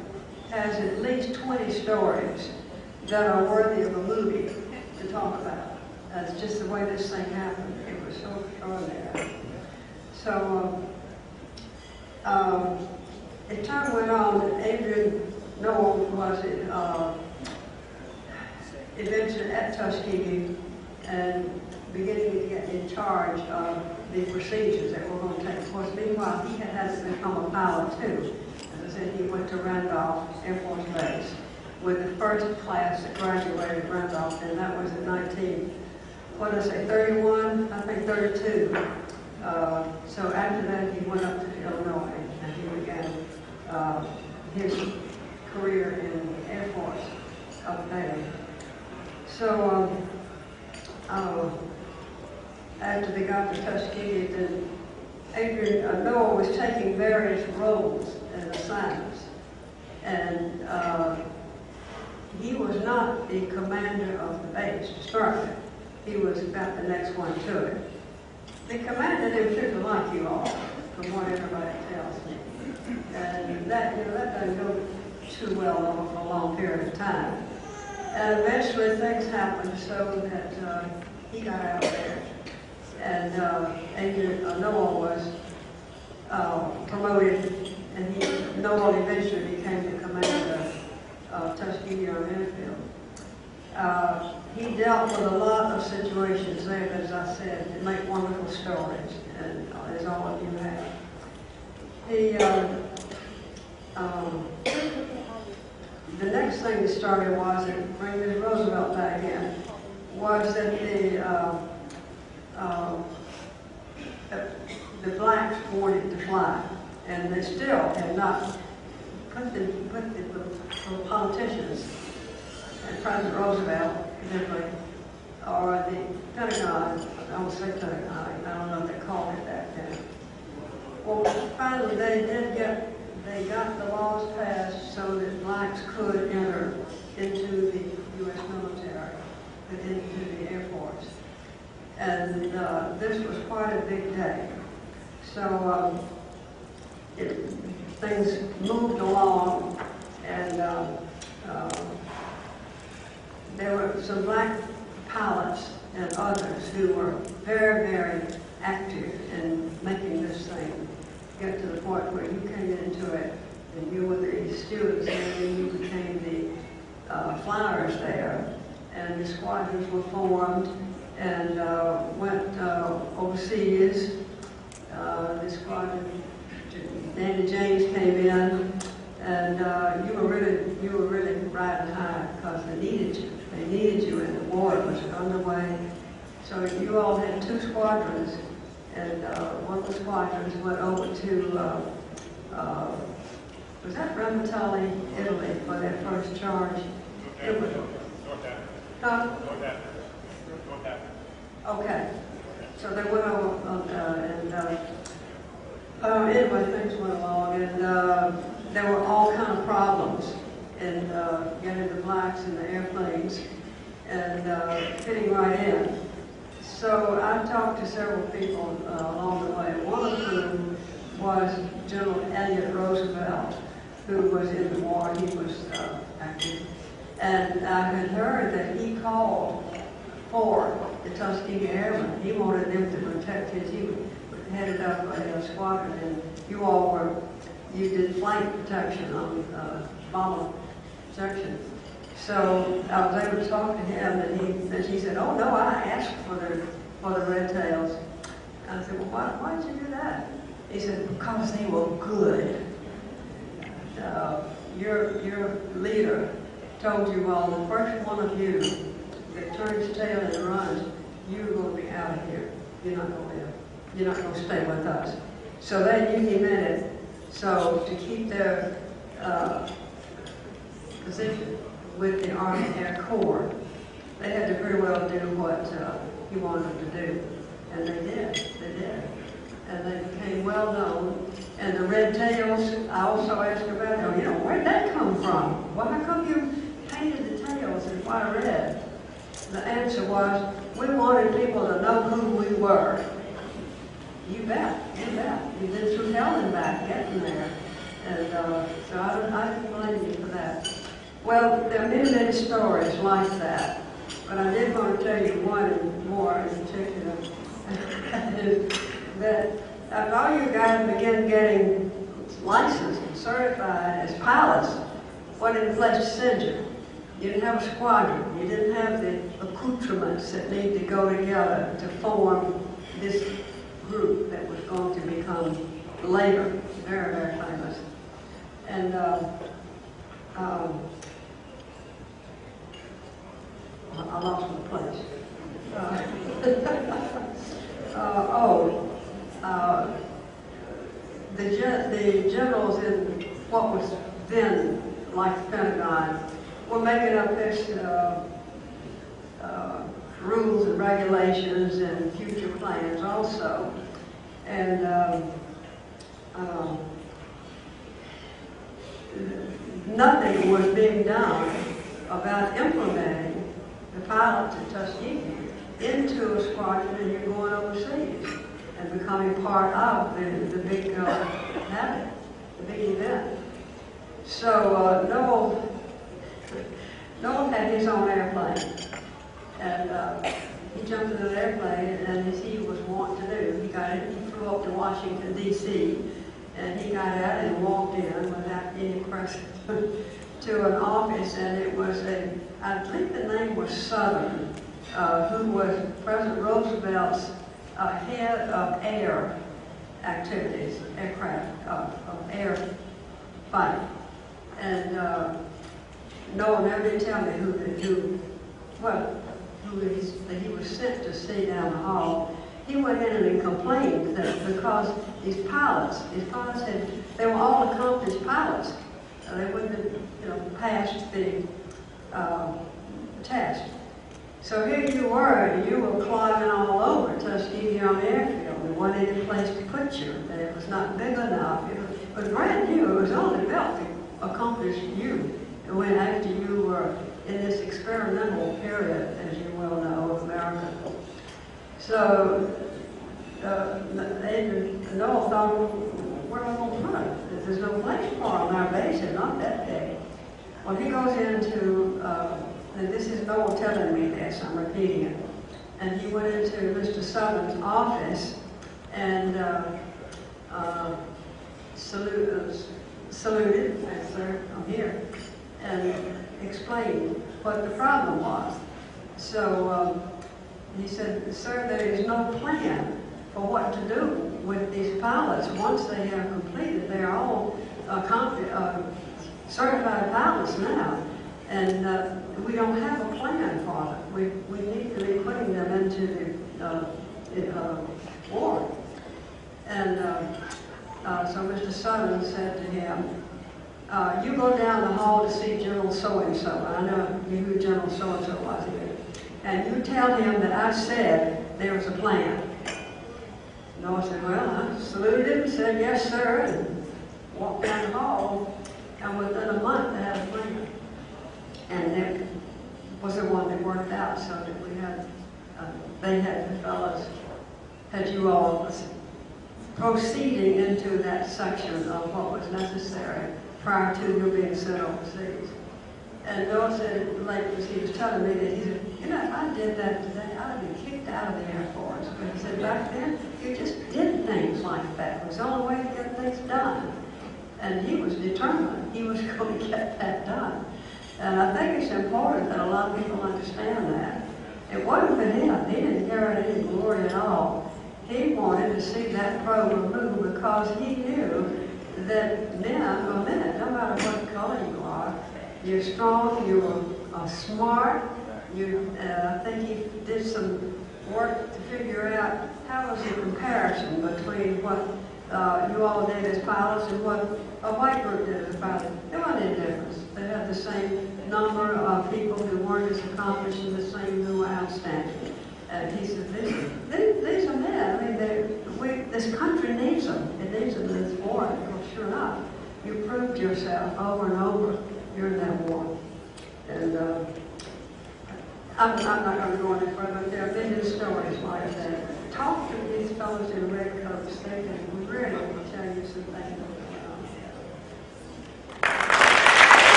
has at least 20 stories that are worthy of a movie to talk about. That's just the way this thing happened. It was so extraordinary. So, as time went on, Adrian Noah was eventually at Tuskegee, and beginning to get in charge of the procedures that were going to take place. Meanwhile, he had become a pilot too. As I said, he went to Randolph Air Force Base with the first class that graduated Randolph, and that was in 31, I think 32. So after that, he went up to Illinois, and he began his career in the Air Force up there. So after they got to Tuskegee, then Adrian Noah was taking various roles and assignments, and he was not the commander of the base to start with. He was about the next one to it. The commander didn't particularly like you all, from what everybody tells me, and that doesn't go too well over a long period of time. And eventually things happened so that he got out there, and Adrian Noah was promoted, and Noah eventually became the commander of Tuskegee Airmen. He dealt with a lot of situations there, as I said, that make wonderful stories, and as all of you have. The next thing that started was, and bring Ms. Roosevelt back in, was that the blacks wanted to fly, and they still had not put the politicians and President Roosevelt, particularly, or the Pentagon, I won't say Pentagon, I don't know if they called it that then. Well, finally they got the laws passed so that blacks could enter into the U.S. military and into the Air Force. And this was quite a big day. So things moved along, and there were some black pilots and others who were very, very active in making this thing get to the point where you came into it and you were the students and then you became the flyers there, and the squadrons were formed and went overseas. The squadron, Danny James came in, and you were really riding high because they needed you. They needed you, and the war was underway. So you all had two squadrons, and one of the squadrons went over to, was that Ramatelli, Italy, for their first charge? It was. North Africa. Huh? North Africa. North Africa. Okay. So they went over, anyway, things went along, and there were all kind of problems in getting the blacks in the airplanes and fitting right in. So I talked to several people along the way. One of whom was General Elliott Roosevelt, who was in the war. He was active. And I had heard that he called for the Tuskegee Airmen. He wanted them to protect his, he headed up a squadron, and you did flank protection on bomber section. So I was able to talk to him, and he said, "Oh no, I asked for the Red Tails." I said, "Well, why did you do that?" He said, "Because they were good. Your leader told you all, the first one of you that turns tail and runs, you're going to be out of here. You're not going to live. You're not going to stay with us." So they knew he meant it. So to keep their position with the Army Air Corps, they had to pretty well do what he wanted them to do. And they did. And they became well known. And the Red Tails, I also asked about them, where'd that come from? Well, how come you painted the tails in white red? The answer was, we wanted people to know who we were. You bet. You've been through hell and back getting there. And so I don't blame you for that. Well, there are many stories like that. But I did want to tell you one more in particular. That all you guys begin getting licensed and certified as pilots, what did the place send you? You didn't have a squadron. You didn't have the accoutrements that need to go together to form this group that was going to become later very, very famous. And I lost my place. The generals in what was then like the Pentagon were making up this rules and regulations and future plans also. And nothing was being done about implementing the pilots at Tuskegee into a squadron and you're going overseas and becoming part of the big habit, the big event. So Noel had his own airplane, and he jumped into the airplane, and as he was wont to do, he flew up to Washington, D.C., and he got out and walked in without any question to an office, and it was I think the name was Southern, who was President Roosevelt's head of air activities, aircraft, of air fighting. And Noel never did tell me who he was sent to see down the hall. He went in and complained that because these pilots they were all accomplished pilots. They wouldn't have, passed the test. So here you were climbing all over Tuskegee on the airfield. There wasn't any place to put you. It was not big enough. It was brand new. It was only built to accomplish you. It went after you were in this experimental period, as you well know, of America. So Noel thought, where am I going to put him? There's no place for him on our base, and not that day. Well, he goes into, and this is Noel telling me this, I'm repeating it, and he went into Mr. Southern's office and saluted, and sir, I'm here, and explained what the problem was. So he said, sir, there is no plan for what to do with these pilots once they have completed. They're all certified pilots now, and we don't have a plan for them. We need to be putting them into the war. And so Mr. Southern said to him, you go down the hall to see General so-and-so. I know who General so-and-so was here. And you tell him that I said there was a plan. Noel said, well, I saluted him and said, yes, sir, and walked down the hall, and within a month they had a plan. And it was the one that worked out, so that we had, they had the fellows, had you all proceeding into that section of what was necessary prior to you being sent overseas. And Noel said, like he was telling me that, he said, if I did that today, I'd have been kicked out of the Air Force. But he said, back then, you just did things like that. It was the only way to get things done. And he was determined he was going to get that done. And I think it's important that a lot of people understand that. It wasn't for him. He didn't carry any glory at all. He wanted to see that program move because he knew that men, no matter what color you are, you're strong, you're smart. I think he did some work to figure out how was the comparison between what you all did as pilots and what a white group did as pilots. There wasn't any difference. They had the same number of people who weren't as accomplished and the same who were outstanding. And he said, these are men. I mean, this country needs them. It needs them in this war. Well, sure enough, you proved yourself over and over during that war. And I'm not going to go any further, but there are many stories like that. Talk to these fellows in red coats. They can really tell you some things.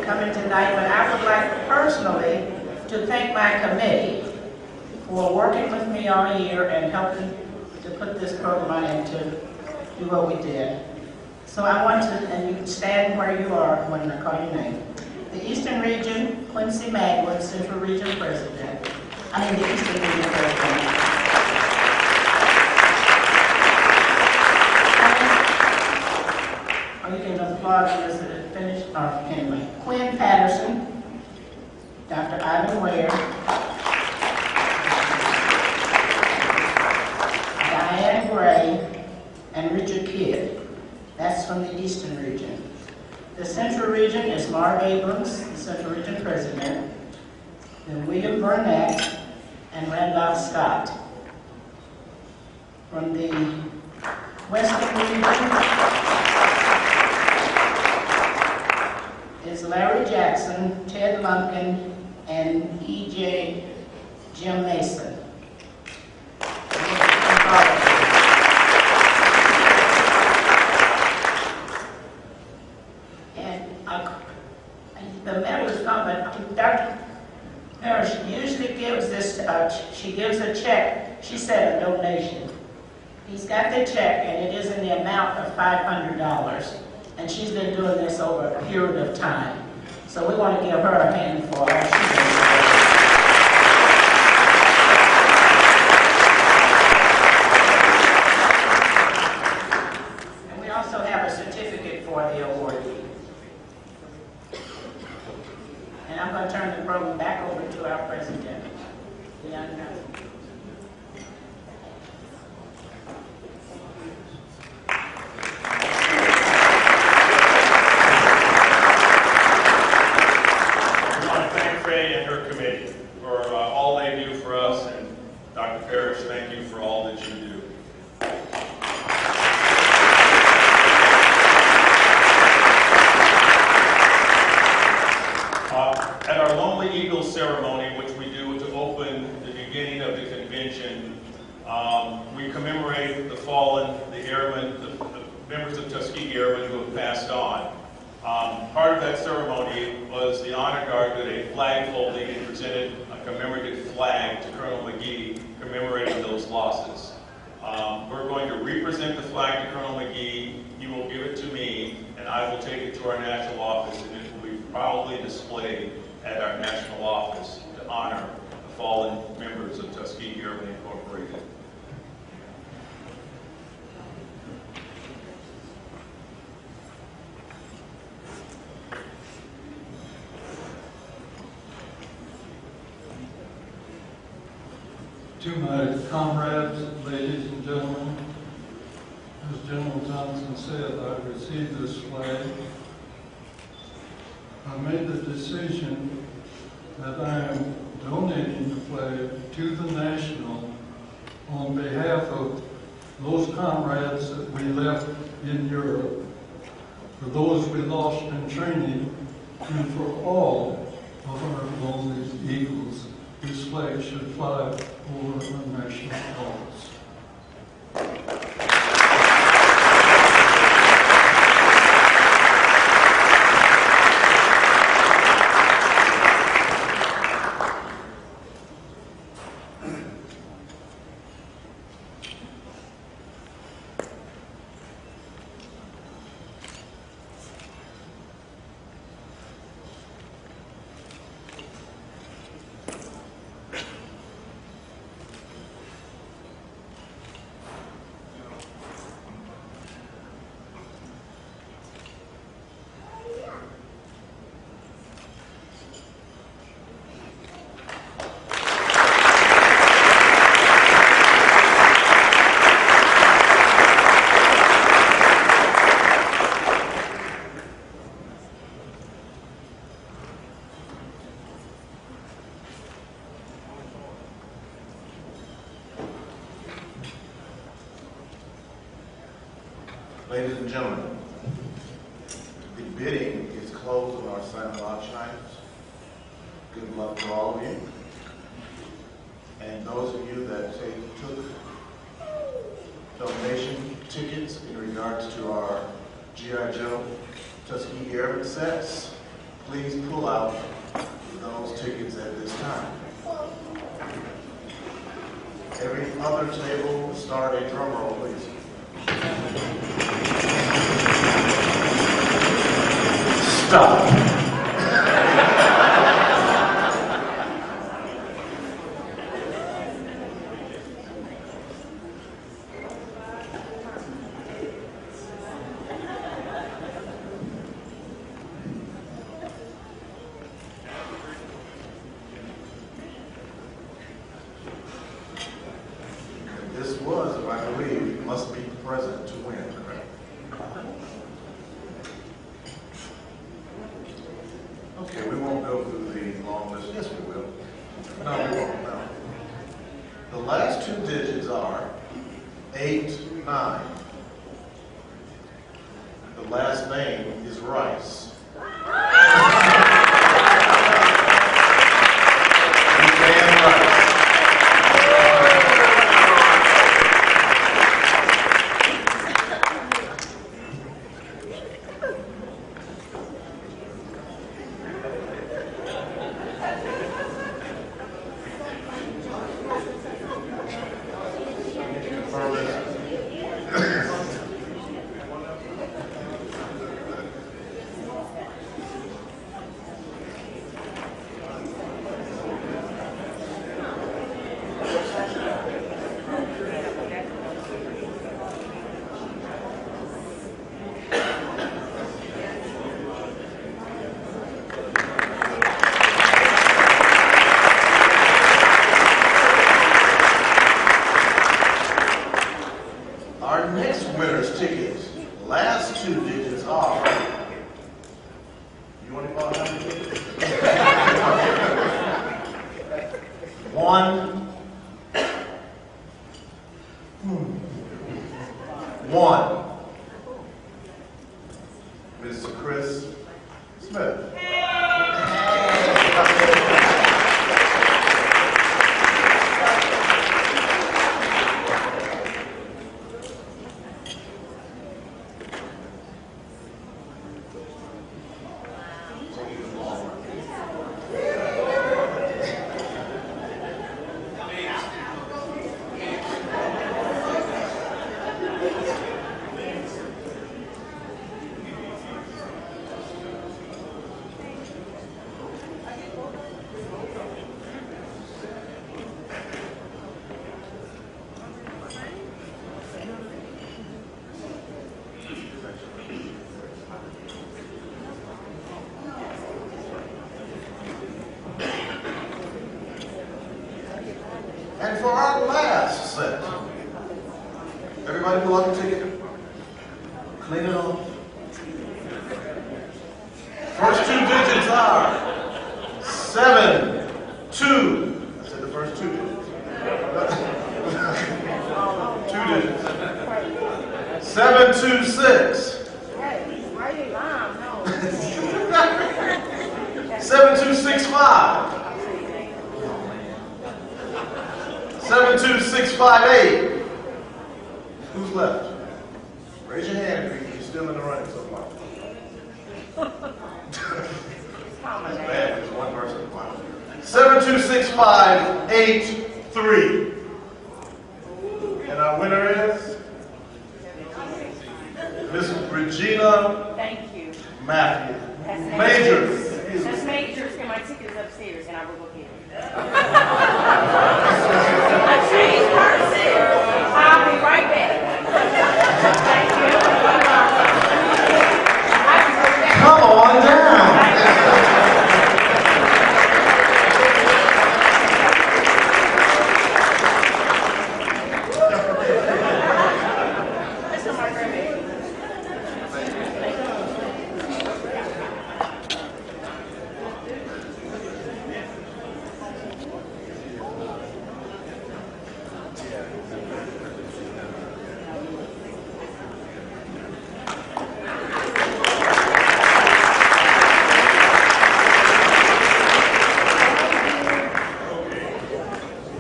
coming tonight, but I would like personally to thank my committee for working with me all year and helping to put this program on and to do what we did. So I want to, and you can stand where you are when I call your name. The Eastern Region, Quincy Magwood, Central Region President. The Eastern Region President. You can applaud this and finish. Anyway, Quinn Patterson, Dr. Ivan Ware, Diane Gray, and Richard Kidd. That's from the Eastern Region. The Central Region is Marv Abrams, the Central Region President, then William Burnett, and Randolph Scott. From the Western Region is Larry Jackson, Ted Lumpkin, and E.J. Jim Mason. And the medal is gone, but Dr. Harris usually gives this, she gives a check. She said a donation. He's got the check, and it is in the amount of $500. And she's been doing this over a period of time. So we want to give her a hand for all she does. And we also have a certificate for the awardee. And I'm going to turn the program back over to our president, the young man. We commemorate the fallen, the airmen, the members of Tuskegee Airmen who have passed on. Part of that ceremony was the honor guard did a flag folding and presented a commemorative flag to Colonel McGee commemorating those losses. We're going to represent the flag to Colonel McGee. He will give it to me, and I will take it to our national office, and it will be proudly displayed at our national office to honor the fallen members of Tuskegee Airmen Incorporated. To my comrades, ladies and gentlemen, as General Johnson said, I received this flag. I made the decision that I am donating the flag to the National on behalf of those comrades that we left in Europe, for those we lost in training, and for all of our lonely eagles. This flag should fly over our national cause. Ladies and gentlemen, the bidding is closed on our silent auction items. Good luck to all of you. And those of you that took donation tickets in regards to our G.I. Joe Tuskegee Airmen sets, please pull out those tickets at this time. Every other table, start a drum roll, please. Stop. This was, if I believe, must be present to win, correct? Okay, we won't go through the long list. Yes, we will. No, we won't, no. The last two digits are 8, 9. The last name is Rice. Suzanne Rice. Our next winner's tickets, last two digits are, you want to call it how many digits? 1. 1. Mr. Chris Smith. And for our last set, everybody pull out the ticket, clean it off. First two digits are 7, 2. I said the first two digits. 2 digits. 726. Hey, why you lying? No. 7265. 72658. Who's left? Raise your hand if you're still in the running so far. That's bad, there's one person. 72658. And our winner is Miss Regina Thank you. Matthews. That's Majors. That's Majors, and my ticket is upstairs, and I will go get it. I changed person. I'll be right back. Thank you. Come on down. This is my grandbaby.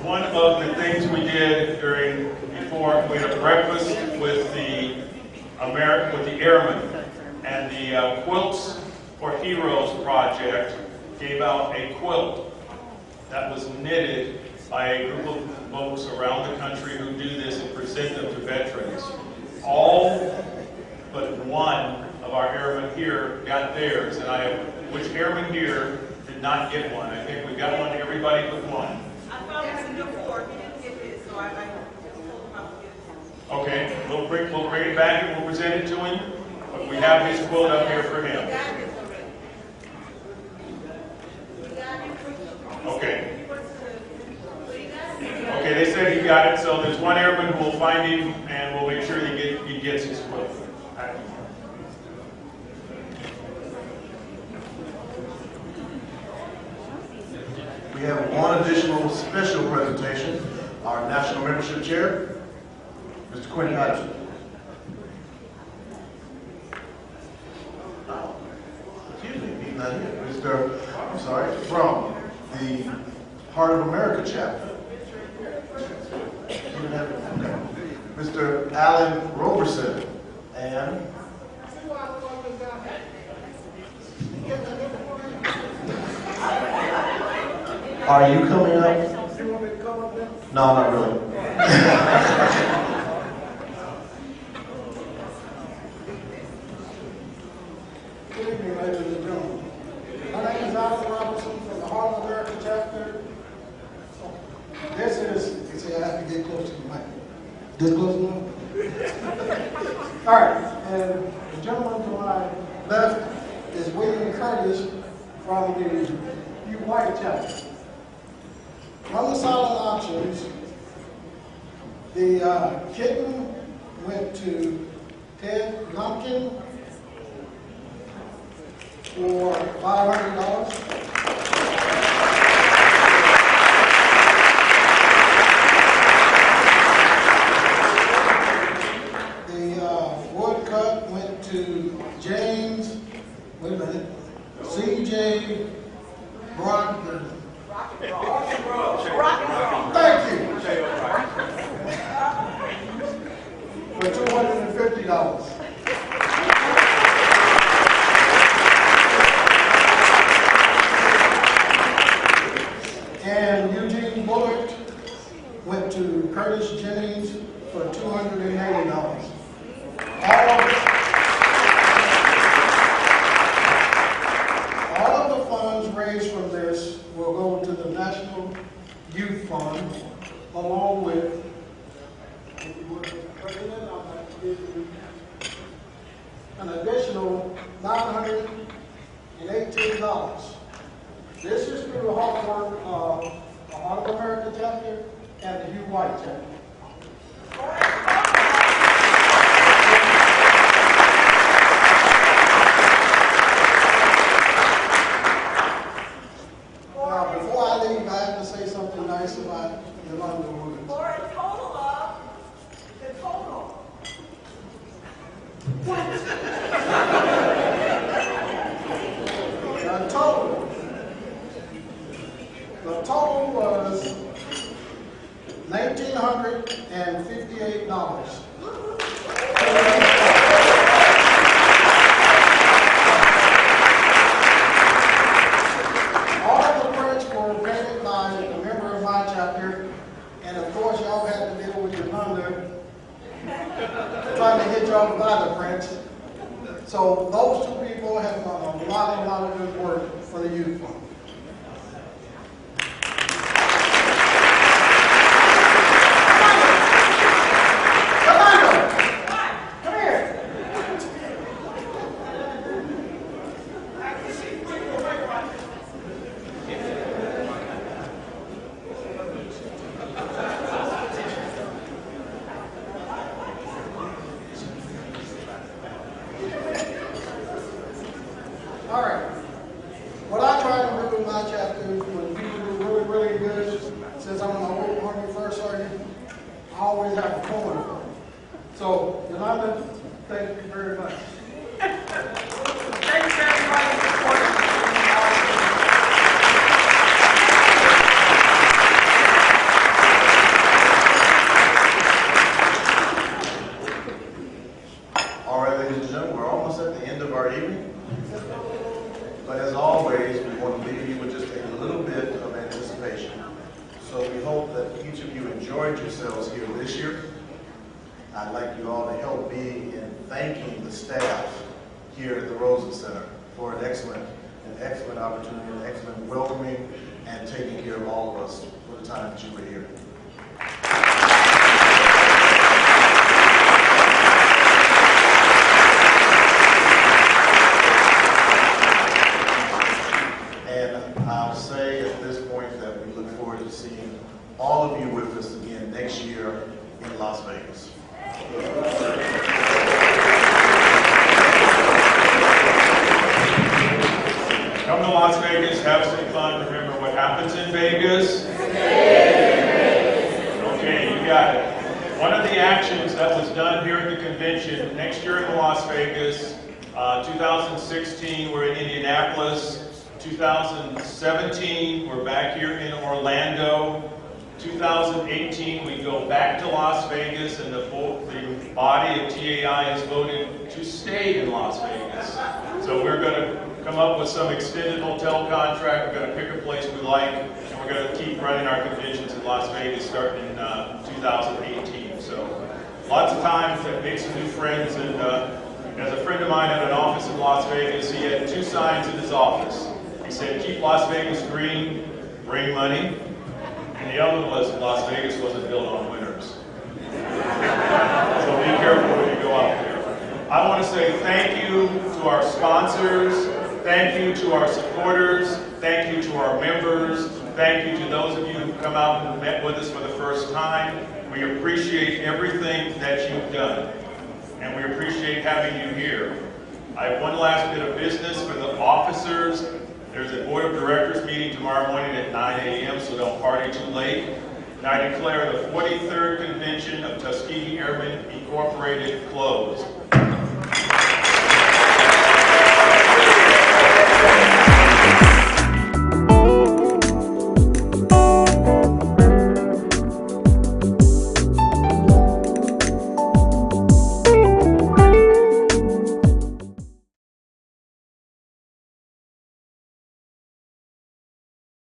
One of the things we did before we had a breakfast with the Airmen, and the quilts for Heroes project gave out a quilt that was knitted by a group of folks around the country who do this and present them to veterans. All but one of our airmen here got theirs, and which airman here did not get one? I think we got one, everybody but one. I found it in the floor. He didn't get it, so I just told him I'll get it. Okay, we'll bring it back and we'll present it to him. But we have his quilt up here for him. Okay. Okay, they said he got it, so there's one airman who will find him and we'll make sure he gets his quilt. We have one additional special presentation. Our National Membership Chair, Mr. Quentin Hodgson. Excuse me, he's not here. From the Heart of America chapter. Okay. Mr. Alan Roberson and are you coming up? No, not really. Good evening, ladies and gentlemen. My name is Alan Robinson from the Heart of America chapter. This is, you see, I have to get close to the mic. This close enough? All right, and the gentleman to my left is William Curtis from the U White chapter. From the silent auctions, the kitten went to Ted Lumpkin for $500. Woodcut went to James, wait a minute, C.J. Brockton. Thank you. For $250. And Eugene Bullard went to Curtis Jennings for $280. All of the funds raised from this will go to the National Youth Fund, along with, an additional $918. This is through the hard work of the Heart of America chapter and the Hugh White chapter. Now, before I leave, I have to say something nice about Yolanda Woods. For a total of, the total. The total was $1,958. All of the prints were painted by a member of my chapter, and of course y'all had to deal with Yolanda trying to get y'all to buy the prints. So those two people have done a lot of good work for the youth fund. All right. What I try to do in my chapter, when people do really good, since I'm an old Army First Sergeant, I always have a poem for them. So, Yolanda, thank you very much. Thanks everybody for supporting me. all right, ladies and gentlemen, we're almost at the end of our evening. that each of you enjoyed yourselves here this year. I'd like you all to help me in thanking the staff here at the Rosen Center for an excellent opportunity, an excellent welcoming, and taking care of all of us for the time that you were here. And I'll say at this point that we look forward to seeing all of you with us again next year in Las Vegas. Come to Las Vegas, have some fun. Remember what happens in Vegas? Okay, you got it. One of the actions that was done here at the convention, next year in Las Vegas, 2016 we're in Indianapolis, 2017 we're back here in Orlando, 2018 we go back to Las Vegas, and the body of TAI has voted to stay in Las Vegas. So we're going to come up with some extended hotel contract. We're going to pick a place we like, and we're going to keep running our conventions in Las Vegas starting in 2018. So lots of time to make some new friends. And as a friend of mine had an office in Las Vegas, he had two signs in his office. He said, "Keep Las Vegas green, bring money." And the other was, Las Vegas wasn't built on winners. So be careful when you go out there. I want to say thank you to our sponsors, thank you to our supporters, thank you to our members, thank you to those of you who come out and met with us for the first time. We appreciate everything that you've done, and we appreciate having you here. I have one last bit of business for the officers. There's a board of directors meeting tomorrow morning at 9 a.m., so don't party too late. And I declare the 43rd convention of Tuskegee Airmen Incorporated closed.